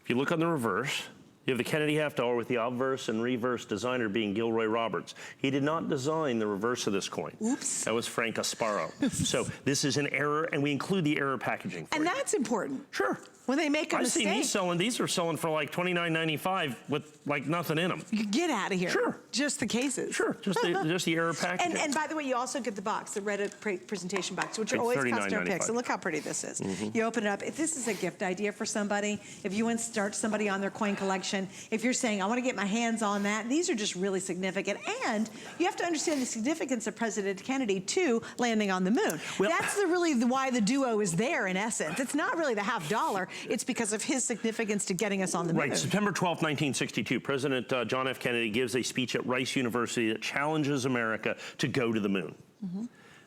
If you look on the reverse, you have the Kennedy $50 with the obverse and reverse designer being Gilroy Roberts. He did not design the reverse of this coin. Oops. That was Frank Asparo. So this is an error, and we include the error packaging for And you. that's important. Sure. When they make a I've mistake. seen these are selling for like $29.95 with like nothing in them. You get out of here. Sure. Just the cases. Sure, just the error packaging. And by the way, you also get the box, the red presentation box, which are It's always customer $39.95. picks. So look how pretty this is. You open it up. If this is a gift idea for somebody, if you want to start somebody on their coin collection, if you're saying, I want to get my hands on that, these are just really significant. And you have to understand the significance of President Kennedy, too, landing on the moon. Well, That's why the duo is there, in essence. It's not really the $50. It's because of his significance to getting us on the moon. Right, September 12, 1962, President John F. Kennedy gives a speech at Rice University that challenges America to go to the moon.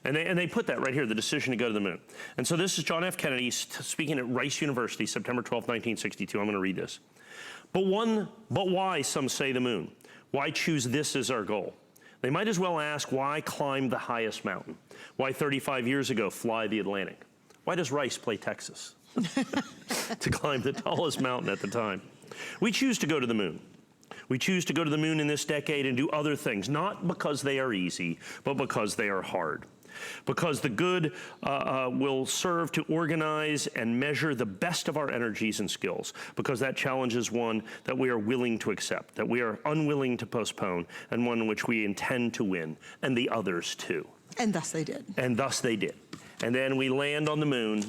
And they put that right here, the decision to go to the moon. And so this is John F. Kennedy speaking at Rice University, September 12, 1962. I'm going to read this. But why, some say, the moon? Why choose this as our goal? They might as well ask, why climb the highest mountain? Why 35 years ago fly the Atlantic? Why does Rice play Texas? To climb the tallest mountain at the time. We choose to go to the moon. We choose to go to the moon in this decade and do other things, not because they are easy, but because they are hard. Because the good will serve to organize and measure the best of our energies and skills. Because that challenge is one that we are willing to accept, that we are unwilling to postpone, and one in which we intend to win, and the others too. And thus they did. And thus they did. And then we land on the moon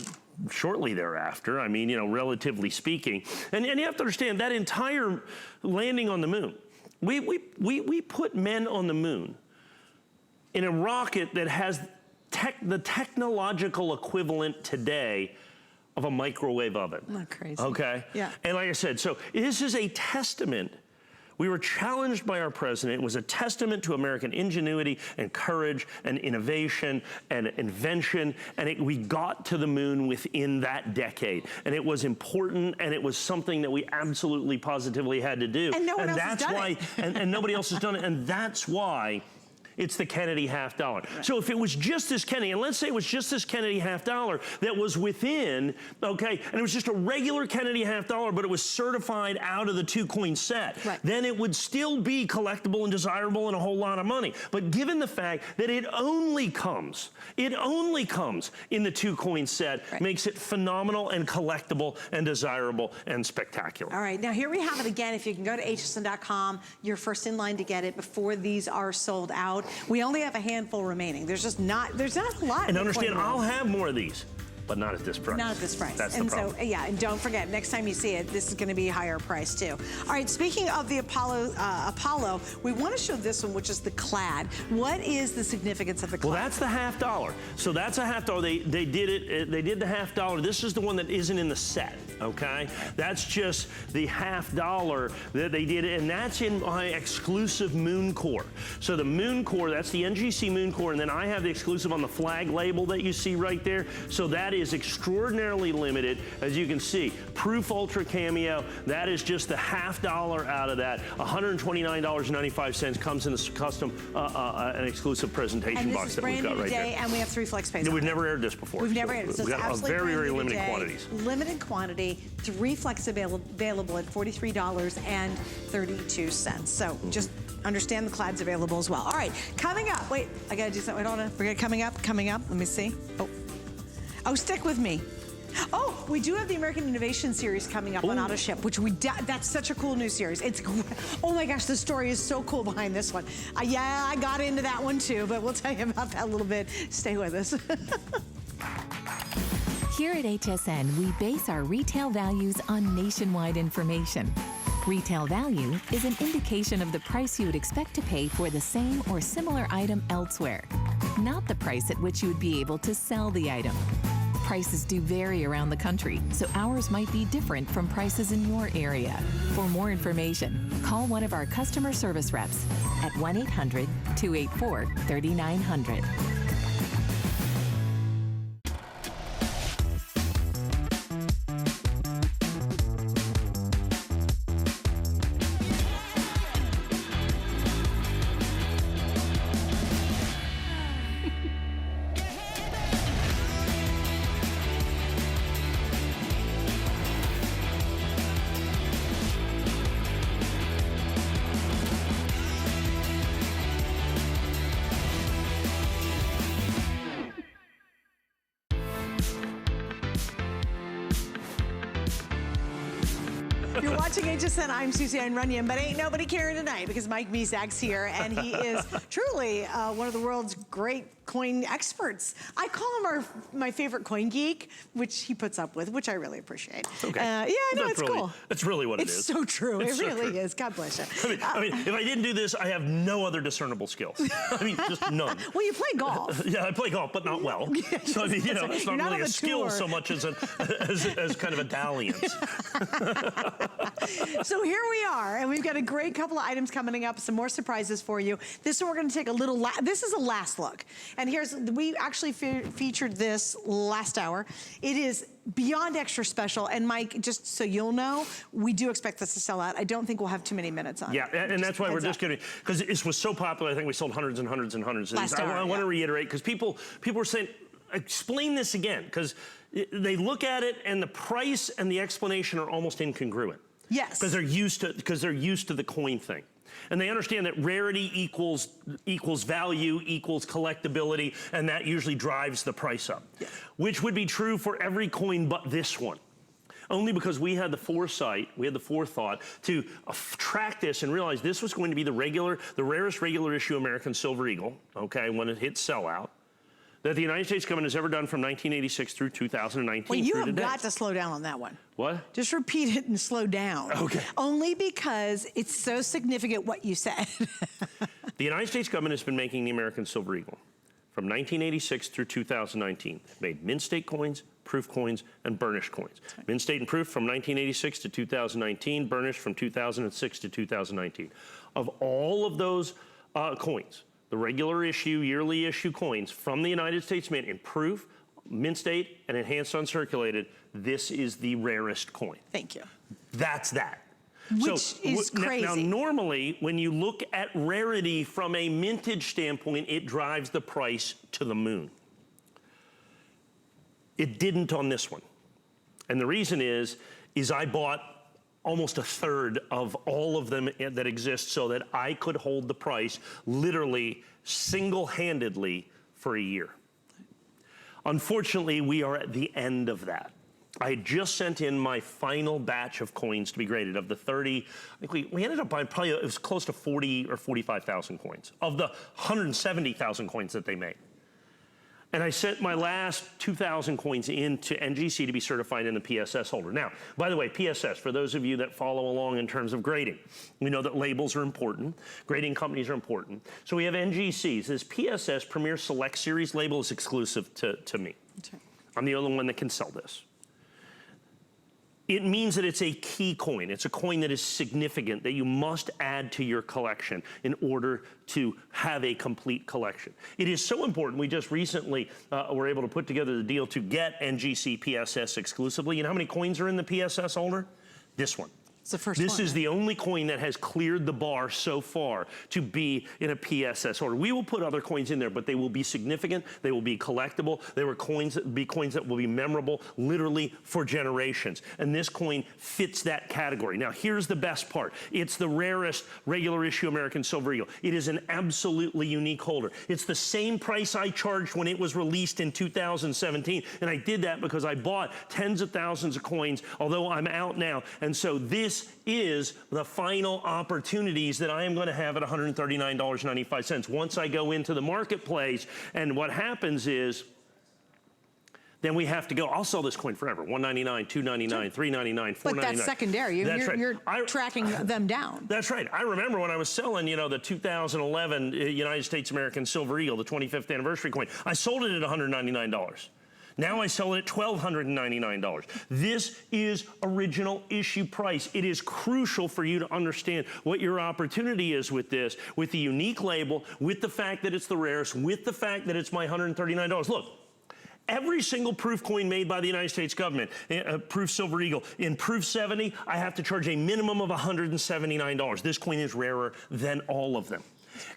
shortly thereafter, I mean, relatively speaking. And you have to understand that entire landing on the moon, we put men on the moon in a rocket that has the technological equivalent today of a microwave oven. Not crazy. Okay? Yeah. And like I said, so this is a testament. We were challenged by our president. It was a testament to American ingenuity and courage and innovation and invention. And we got to the moon within that decade. And it was important, and it was something that we absolutely positively had to do. And no one else has done it. And nobody else has done it. And that's why it's the Kennedy $50. Right. So if it was just this Kennedy, and let's say it was just this Kennedy $50 that was within, okay, and it was just a regular Kennedy $50, but it was certified out of the 2-coin set, right, then it would still be collectible and desirable and a whole lot of money. But given the fact that it only comes in the 2-coin set, right, makes it phenomenal and collectible and desirable and spectacular. All right, now here we have it again. If you can go to hsn.com, you're first in line to get it before these are sold out. We only have a handful remaining. There's not a lot. And understand, I'll have more of these, but not at this price. Not at this price. That's the problem. So, yeah, and don't forget, next time you see it, this is going to be a higher price, too. All right, speaking of the Apollo, we want to show this one, which is the clad. What is the significance of the clad? Well, that's the $50. So that's a $50. They did it. They did the $50. This is the one that isn't in the set, okay? That's just the $50 that they did, and that's in my exclusive Moon Core. So the Moon Core, that's the NGC Moon Core, and then I have the exclusive on the flag label that you see right there. So that is extraordinarily limited, as you can see. Proof Ultra Cameo, that is just the $50 out of that. $129.95 comes in this custom, an exclusive presentation box that we've got right today, there. and we have 3 flex pays. We've never aired this before. We've never aired it. So we've it's got absolutely very, very brand new limited today. quantities. Limited quantity, 3 flex available at $43.32. So just understand the clad's available as well. All right, coming up. Wait, I gotta do something. Hold on. We're coming up. Let me see. Oh, stick with me. Oh, we do have the American Innovation Series coming up on AutoShip, which that's such a cool new series. Oh my gosh, the story is so cool behind this one. Yeah, I got into that one too, but we'll tell you about that a little bit. Stay with us. Here at HSN, we base our retail values on nationwide information. Retail value is an indication of the price you would expect to pay for the same or similar item elsewhere, not the price at which you would be able to sell the item. Prices do vary around the country, so ours might be different from prices in your area. For more information, call one of our customer service reps at 1-800-284-3900. You're watching HSN. I'm Suzanne Runyon, but ain't nobody caring tonight because Mike Mezak's here, and he is truly one of the world's great coin experts. I call him my favorite coin geek, which he puts up with, which I really appreciate. Okay. Yeah, I know, it's really, cool. That's really what it is. It's so true. It's it so really true. is. God bless you. I mean, if I didn't do this, I have no other discernible skills. I mean, just none. Well, you play golf. Yeah, I play golf, but not well. So I mean, you know, it's not really a skill so much as kind of a dalliance. So here we are, and we've got a great couple of items coming up, some more surprises for you. This one we're going to take a little, this is a last look. And we actually featured this last hour. It is beyond extra special. And Mike, just so you'll know, we do expect this to sell out. I don't think we'll have too many minutes on it. Yeah, and that's why we're just getting, because this was so popular, I think we sold hundreds and hundreds and hundreds of these. I want to reiterate, because people were saying, explain this again, because they look at it and the price and the explanation are almost incongruent. Yes. Because they're used to the coin thing. And they understand that rarity equals value, equals collectability, and that usually drives the price up. Yes. Which would be true for every coin but this one. Only because we had the foresight, we had the forethought to track this and realize this was going to be the rarest regular issue American Silver Eagle, okay, when it hit sellout, that the United States government has ever done from 1986 through 2019. Well, you have got to slow down on that one. What? Just repeat it and slow down. Okay. Only because it's so significant what you said. The United States government has been making the American Silver Eagle from 1986 through 2019. It made mint state coins, proof coins, and burnished coins. Right. Mint state and proof from 1986 to 2019, burnished from 2006 to 2019. Of all of those coins, the regular issue, yearly issue coins from the United States Mint in proof, mint state, and enhanced uncirculated, this is the rarest coin. Thank you. That's that. Which is crazy. Now, normally, when you look at rarity from a mintage standpoint, it drives the price to the moon. It didn't on this one. And the reason is I bought almost a third of all of them that exist so that I could hold the price literally single-handedly for a year. Unfortunately, we are at the end of that. I had just sent in my final batch of coins to be graded. Of the 30, I think we ended up buying probably, it was close to 40 or 45,000 coins of the 170,000 coins that they made. And I sent my last 2,000 coins in to NGC to be certified in the PSS holder. Now, by the way, PSS, for those of you that follow along in terms of grading, we know that labels are important, grading companies are important. So we have NGCs. This PSS Premier Select Series label is exclusive to me. Okay. I'm the only one that can sell this. It means that it's a key coin. It's a coin that is significant, that you must add to your collection in order to have a complete collection. It is so important. We just recently were able to put together the deal to get NGC PSS exclusively. You know how many coins are in the PSS holder? This one. It's the first This one, is right? the only coin that has cleared the bar so far to be in a PSS order. We will put other coins in there, but they will be significant, they will be collectible, they will be coins that will be memorable literally for generations. And this coin fits that category. Now here's the best part. It's the rarest regular issue American Silver Eagle. It is an absolutely unique holder. It's the same price I charged when it was released in 2017, and I did that because I bought tens of thousands of coins, although I'm out now. And so this is the final opportunities that I am going to have at $139.95 once I go into the marketplace. And what happens is, then we have to go, I'll sell this coin forever. $199, $299, $399, $499. But that's secondary. That's right. You're tracking them down. That's right. I remember when I was selling, you know, the 2011 United States American Silver Eagle, the 25th anniversary coin. I sold it at $199. Now I sell it at $1,299. This is original issue price. It is crucial for you to understand what your opportunity is with this, with the unique label, with the fact that it's the rarest, with the fact that it's my $139. Look, every single proof coin made by the United States government, proof Silver Eagle, in proof 70, I have to charge a minimum of $179. This coin is rarer than all of them.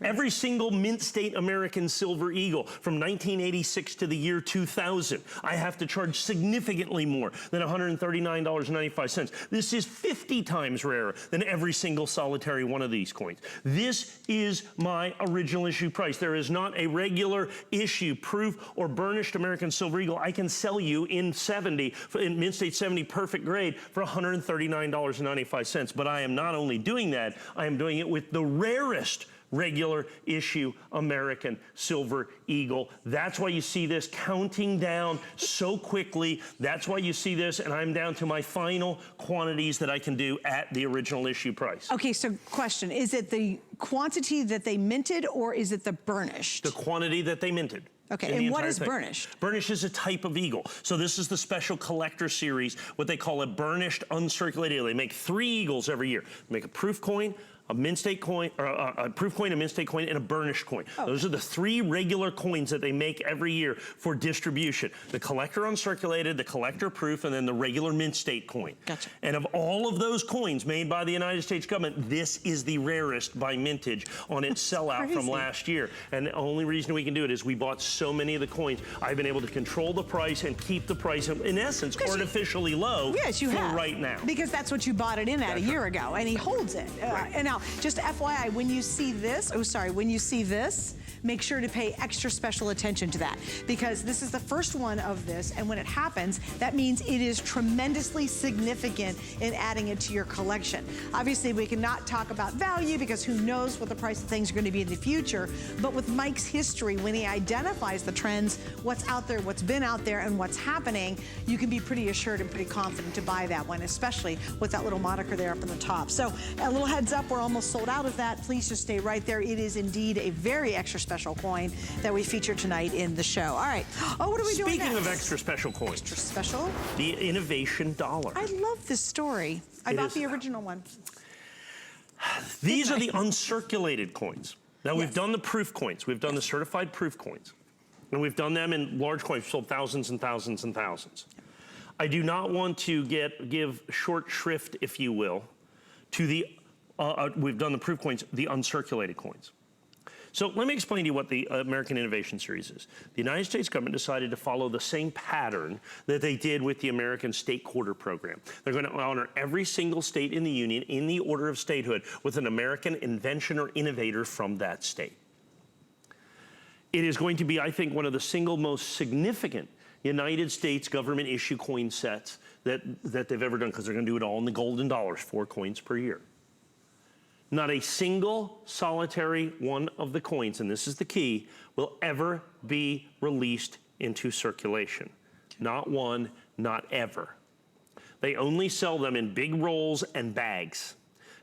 Every single mint state American Silver Eagle from 1986 to the year 2000, I have to charge significantly more than $139.95. This is 50 times rarer than every single solitary one of these coins. This is my original issue price. There is not a regular issue proof or burnished American Silver Eagle I can sell you in 70, in mint state 70 perfect grade for $139.95. But I am not only doing that, I am doing it with the rarest regular issue American Silver Eagle. That's why you see this counting down so quickly. That's why you see this, and I'm down to my final quantities that I can do at the original issue price. Okay, so question, is it the quantity that they minted or is it the burnished? The quantity that they minted. Okay, and what is burnished? Burnished is a type of eagle. So this is the special collector series, what they call a burnished uncirculated eagle. They make 3 eagles every year. They make a proof coin, a mint state coin, or a proof coin, a mint state coin, and a burnished coin. Oh. Those are the 3 regular coins that they make every year for distribution. The collector uncirculated, the collector proof, and then the regular mint state coin. Gotcha. And of all of those coins made by the United States government, this is the rarest by mintage on its sellout from last year. And the only reason we can do it is we bought so many of the coins. I've been able to control the price and keep the price, in essence, artificially low for right now. Because that's what you bought it in at a year ago, and he holds it. Right. And now, just FYI, when you see this, when you see this, make sure to pay extra special attention to that, because this is the first one of this, and when it happens, that means it is tremendously significant in adding it to your collection. Obviously, we cannot talk about value because who knows what the price of things are going to be in the future, but with Mike's history, when he identifies the trends, what's out there, what's been out there, and what's happening, you can be pretty assured and pretty confident to buy that one, especially with that little moniker there up in the top. So a little heads up, we're almost sold out of that. Please just stay right there. It is indeed a very extra special coin that we feature tonight in the show. All right. Oh, what are we doing next? Speaking of extra special coins. Extra special? The innovation dollar. I love this story. I bought the original one. These are the uncirculated coins. Now, we've done the proof coins. We've done the certified proof coins. And we've done them in large coins. We've sold thousands and thousands and thousands. I do not want to give short shrift, if you will, to the, we've done the proof coins, the uncirculated coins. So let me explain to you what the American Innovation Series is. The United States government decided to follow the same pattern that they did with the American State Quarter Program. They're going to honor every single state in the Union in the order of statehood with an American invention or innovator from that state. It is going to be, I think, one of the single most significant United States government issue coin sets that they've ever done, because they're going to do it all in the golden dollars, 4 coins per year. Not a single solitary one of the coins, and this is the key, will ever be released into circulation. Not one, not ever. They only sell them in big rolls and bags.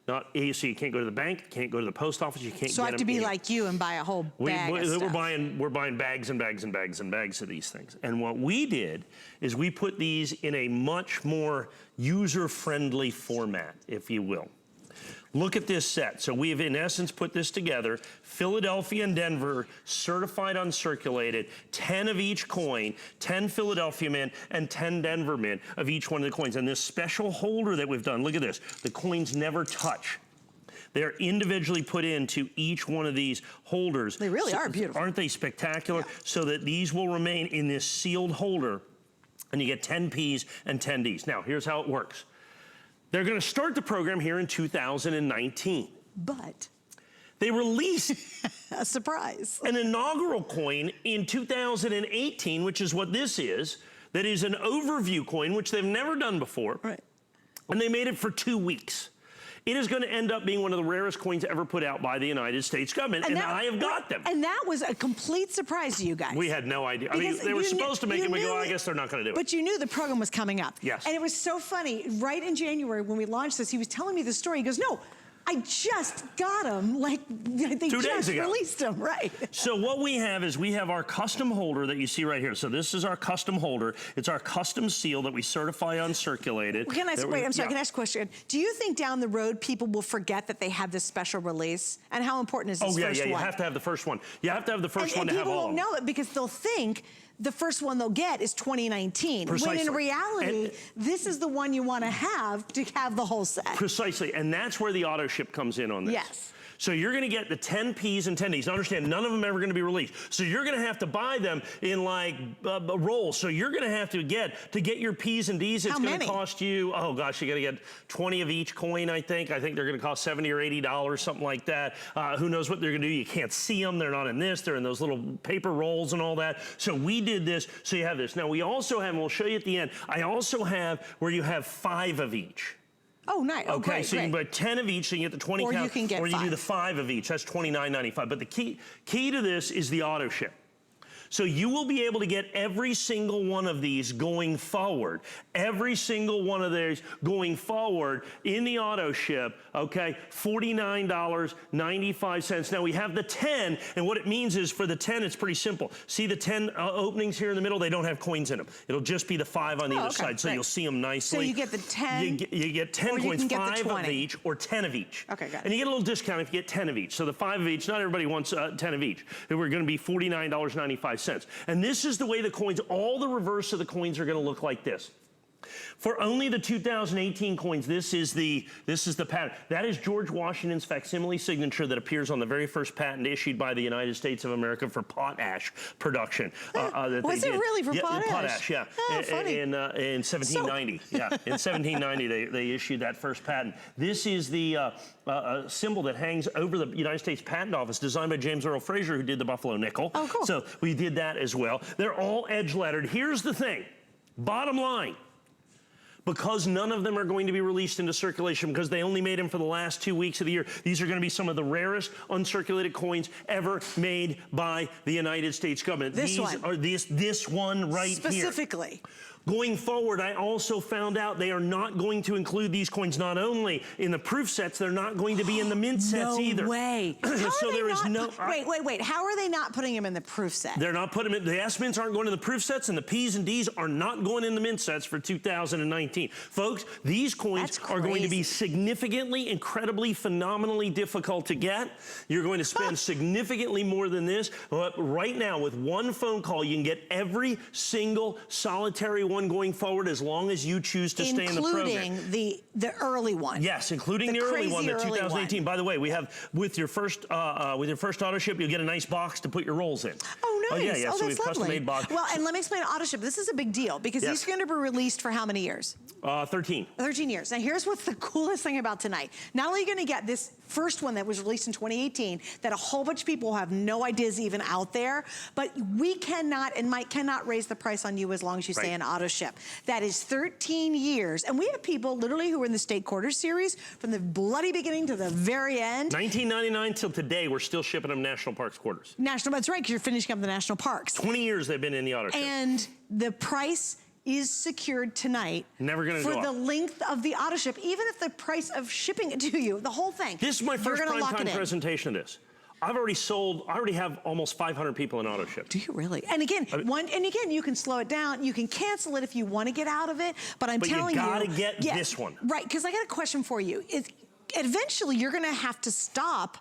So you can't go to the bank, can't go to the post office, you can't get them. So I have to be like you and buy a whole bag of stuff. We're buying bags and bags and bags and bags of these things. And what we did is we put these in a much more user-friendly format, if you will. Look at this set. So we have, in essence, put this together. Philadelphia and Denver, certified uncirculated, 10 of each coin, 10 Philadelphia mint and 10 Denver mint of each one of the coins. And this special holder that we've done, look at this. The coins never touch. They're individually put into each one of these holders. They really are beautiful. Aren't they spectacular? Yeah. So that these will remain in this sealed holder, and you get 10 Ps and 10 Ds. Now, here's how it works. They're gonna start the program here in 2019. But they released a surprise. An inaugural coin in 2018, which is what this is, that is an overview coin, which they've never done before. Right. And they made it for 2 weeks. It is going to end up being one of the rarest coins ever put out by the United States government, and I have got them. And that was a complete surprise to you guys. We had no idea. I mean, they were supposed to make it, and we go, I guess they're not going to do it. But you knew the program was coming up. Yes. And it was so funny. Right in January, when we launched this, he was telling me the story. He goes, no, I just got them, like they 2 days just ago. released them, right? So what we have is we have our custom holder that you see right here. So this is our custom holder. It's our custom seal that we certify uncirculated. Can I, wait, I'm sorry, can I ask a question? Do you think down the road people will forget that they have this special release? And how important is this first one? You have to have the first one. You have to have the first one to have all of them. And people won't know it because they'll think the first one they'll get is 2019. Precisely. When in reality, this is the one you want to have the whole set. Precisely, and that's where the auto ship comes in on this. Yes. So you're gonna get the 10 Ps and 10 Ds. Now understand, none of them ever gonna be released. So you're gonna have to buy them in like rolls. So you're gonna have to get your Ps and Ds, it's gonna cost you, oh gosh, you're gonna get 20 of each coin, I think. I think they're gonna cost $70 or $80, something like that. Who knows what they're gonna do? You can't see them, they're not in this, they're in those little paper rolls and all that. So we did this, so you have this. Now we also have, and we'll show you at the end, I also have where you have 5 of each. Oh, nice. Oh, okay, great, so you can buy 10 of each, so you get the 20 count, you can get or you 5. do the 5 of each. That's $29.95. But the key to this is the auto ship. So you will be able to get every single one of these going forward. Every single one of these going forward in the auto ship, okay, $49.95. Now we have the 10, and what it means is for the 10, it's pretty simple. See the 10 openings here in the middle? They don't have coins in them. It'll just be the 5 on the other side, so you'll see them nicely. So you get the 10. You get 10 coins, 5 of each, or 10 of each. Okay, got it. And you get a little discount if you get 10 of each. So the 5 of each, not everybody wants 10 of each. We're gonna be $49.95. And this is the way the coins, all the reverse of the coins are gonna look like this. For only the 2018 coins, this is the pattern. That is George Washington's facsimile signature that appears on the very first patent issued by the United States of America for potash production. Was it really for potash? Potash, yeah. Oh, funny. In 1790, yeah. In 1790, they issued that first patent. This is the symbol that hangs over the United States Patent Office, designed by James Earl Fraser, who did the Buffalo nickel. Oh, cool. So we did that as well. They're all edge lettered. Here's the thing, bottom line. Because none of them are going to be released into circulation, because they only made them for the last 2 weeks of the year, these are going to be some of the rarest uncirculated coins ever made by the United States government. This one right here. Specifically. Going forward, I also found out they are not going to include these coins not only in the proof sets, they're not going to be in the mint sets either. No way. So there is no... Wait. How are they not putting them in the proof set? They're not putting them in... The S mints aren't going in the proof sets, and the Ps and Ds are not going in the mint sets for 2019. Folks, these coins are going to be significantly, incredibly, phenomenally difficult to get. You're going to spend significantly more than this. But right now, with one phone call, you can get every single solitary one going forward, as long as you choose to stay in the program. Including the early one. Yes, including the early one, the 2018. By the way, we have with your first auto ship, you'll get a nice box to put your rolls in. Oh, nice. Yeah. Oh, So that's we've custom made box. Well, and let me explain auto ship. This is a big deal because these are going to be released for how many years? 13. 13 years. Now, here's what's the coolest thing about tonight. Not only are you going to get this first one that was released in 2018 that a whole bunch of people have no idea is even out there, but we cannot and Mike cannot raise the price on you as long as you stay in auto ship. That is 13 years. And we have people literally who are in the State Quarters series from the bloody beginning to the very end. 1999 till today, we're still shipping them National Parks quarters. That's right, because you're finishing up the National Parks. 20 years they've been in the auto ship. And the price is secured tonight. Never gonna go for up. the length of the auto ship, even if the price of shipping it to you, the whole thing. This is my first prime-time presentation of this. I already have almost 500 people in auto ship. Do you really? And again, you can slow it down. You can cancel it if you want to get out of it. But I'm telling you, you gotta get this one. Right, because I got a question for you. eventually you're gonna have to stop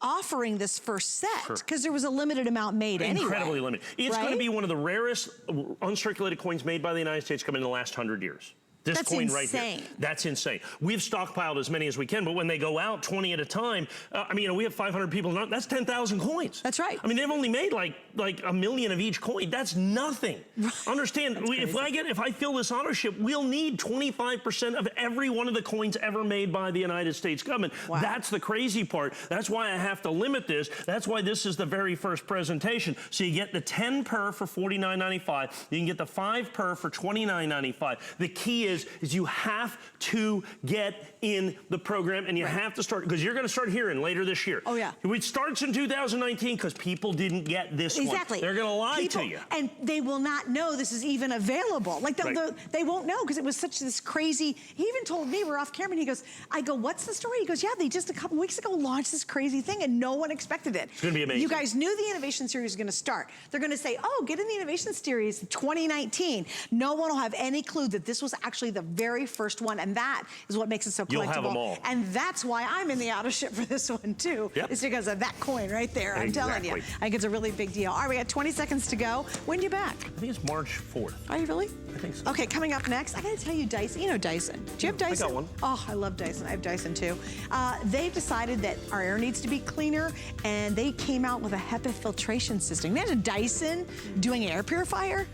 offering this first set because there was a limited amount made anyway. Incredibly limited. It's right? going to be one of the rarest uncirculated coins made by the United States come in the last 100 years. This That's coin insane. right here. That's insane. We've stockpiled as many as we can, but when they go out 20 at a time, I mean, we have 500 people. That's 10,000 coins. That's right. I mean, they've only made like 1 million of each coin. That's nothing. Understand? If I fill this ownership, we'll need 25% of every one of the coins ever made by the United States government. Wow. That's the crazy part. That's why I have to limit this. That's why this is the very first presentation. So you get the 10 per for $49.95. You can get the 5 per for $29.95. The key is you have to get in the program, and you have to start, because you're going to start hearing later this year. Oh, yeah. It starts in 2019 because people didn't get this one. Exactly. They're going to lie to you. And they will not know this is even available. Like, they won't know because it was such this crazy, he even told me, we're off camera, and he goes, I go, what's the story? He goes, yeah, they just a couple weeks ago launched this crazy thing, and no one expected it. It's going to be amazing. You guys knew the Innovation Series was going to start. They're going to say, oh, get in the Innovation Series 2019. No one will have any clue that this was actually the very first one, and that is what makes it so collectible. You'll have them all. And that's why I'm in the auto ship for this one too. Yep. It's because of that coin right there. I'm telling you. I think it's a really big deal. All right, we got 20 seconds to go. When are you back? I think it's March 4th. Are you really? I think so. Okay, coming up next, I gotta tell you Dyson. You know Dyson. Do you have Dyson? I got one. Oh, I love Dyson. I have Dyson too. They've decided that our air needs to be cleaner, and they came out with a HEPA filtration system. Imagine Dyson doing an air purifier.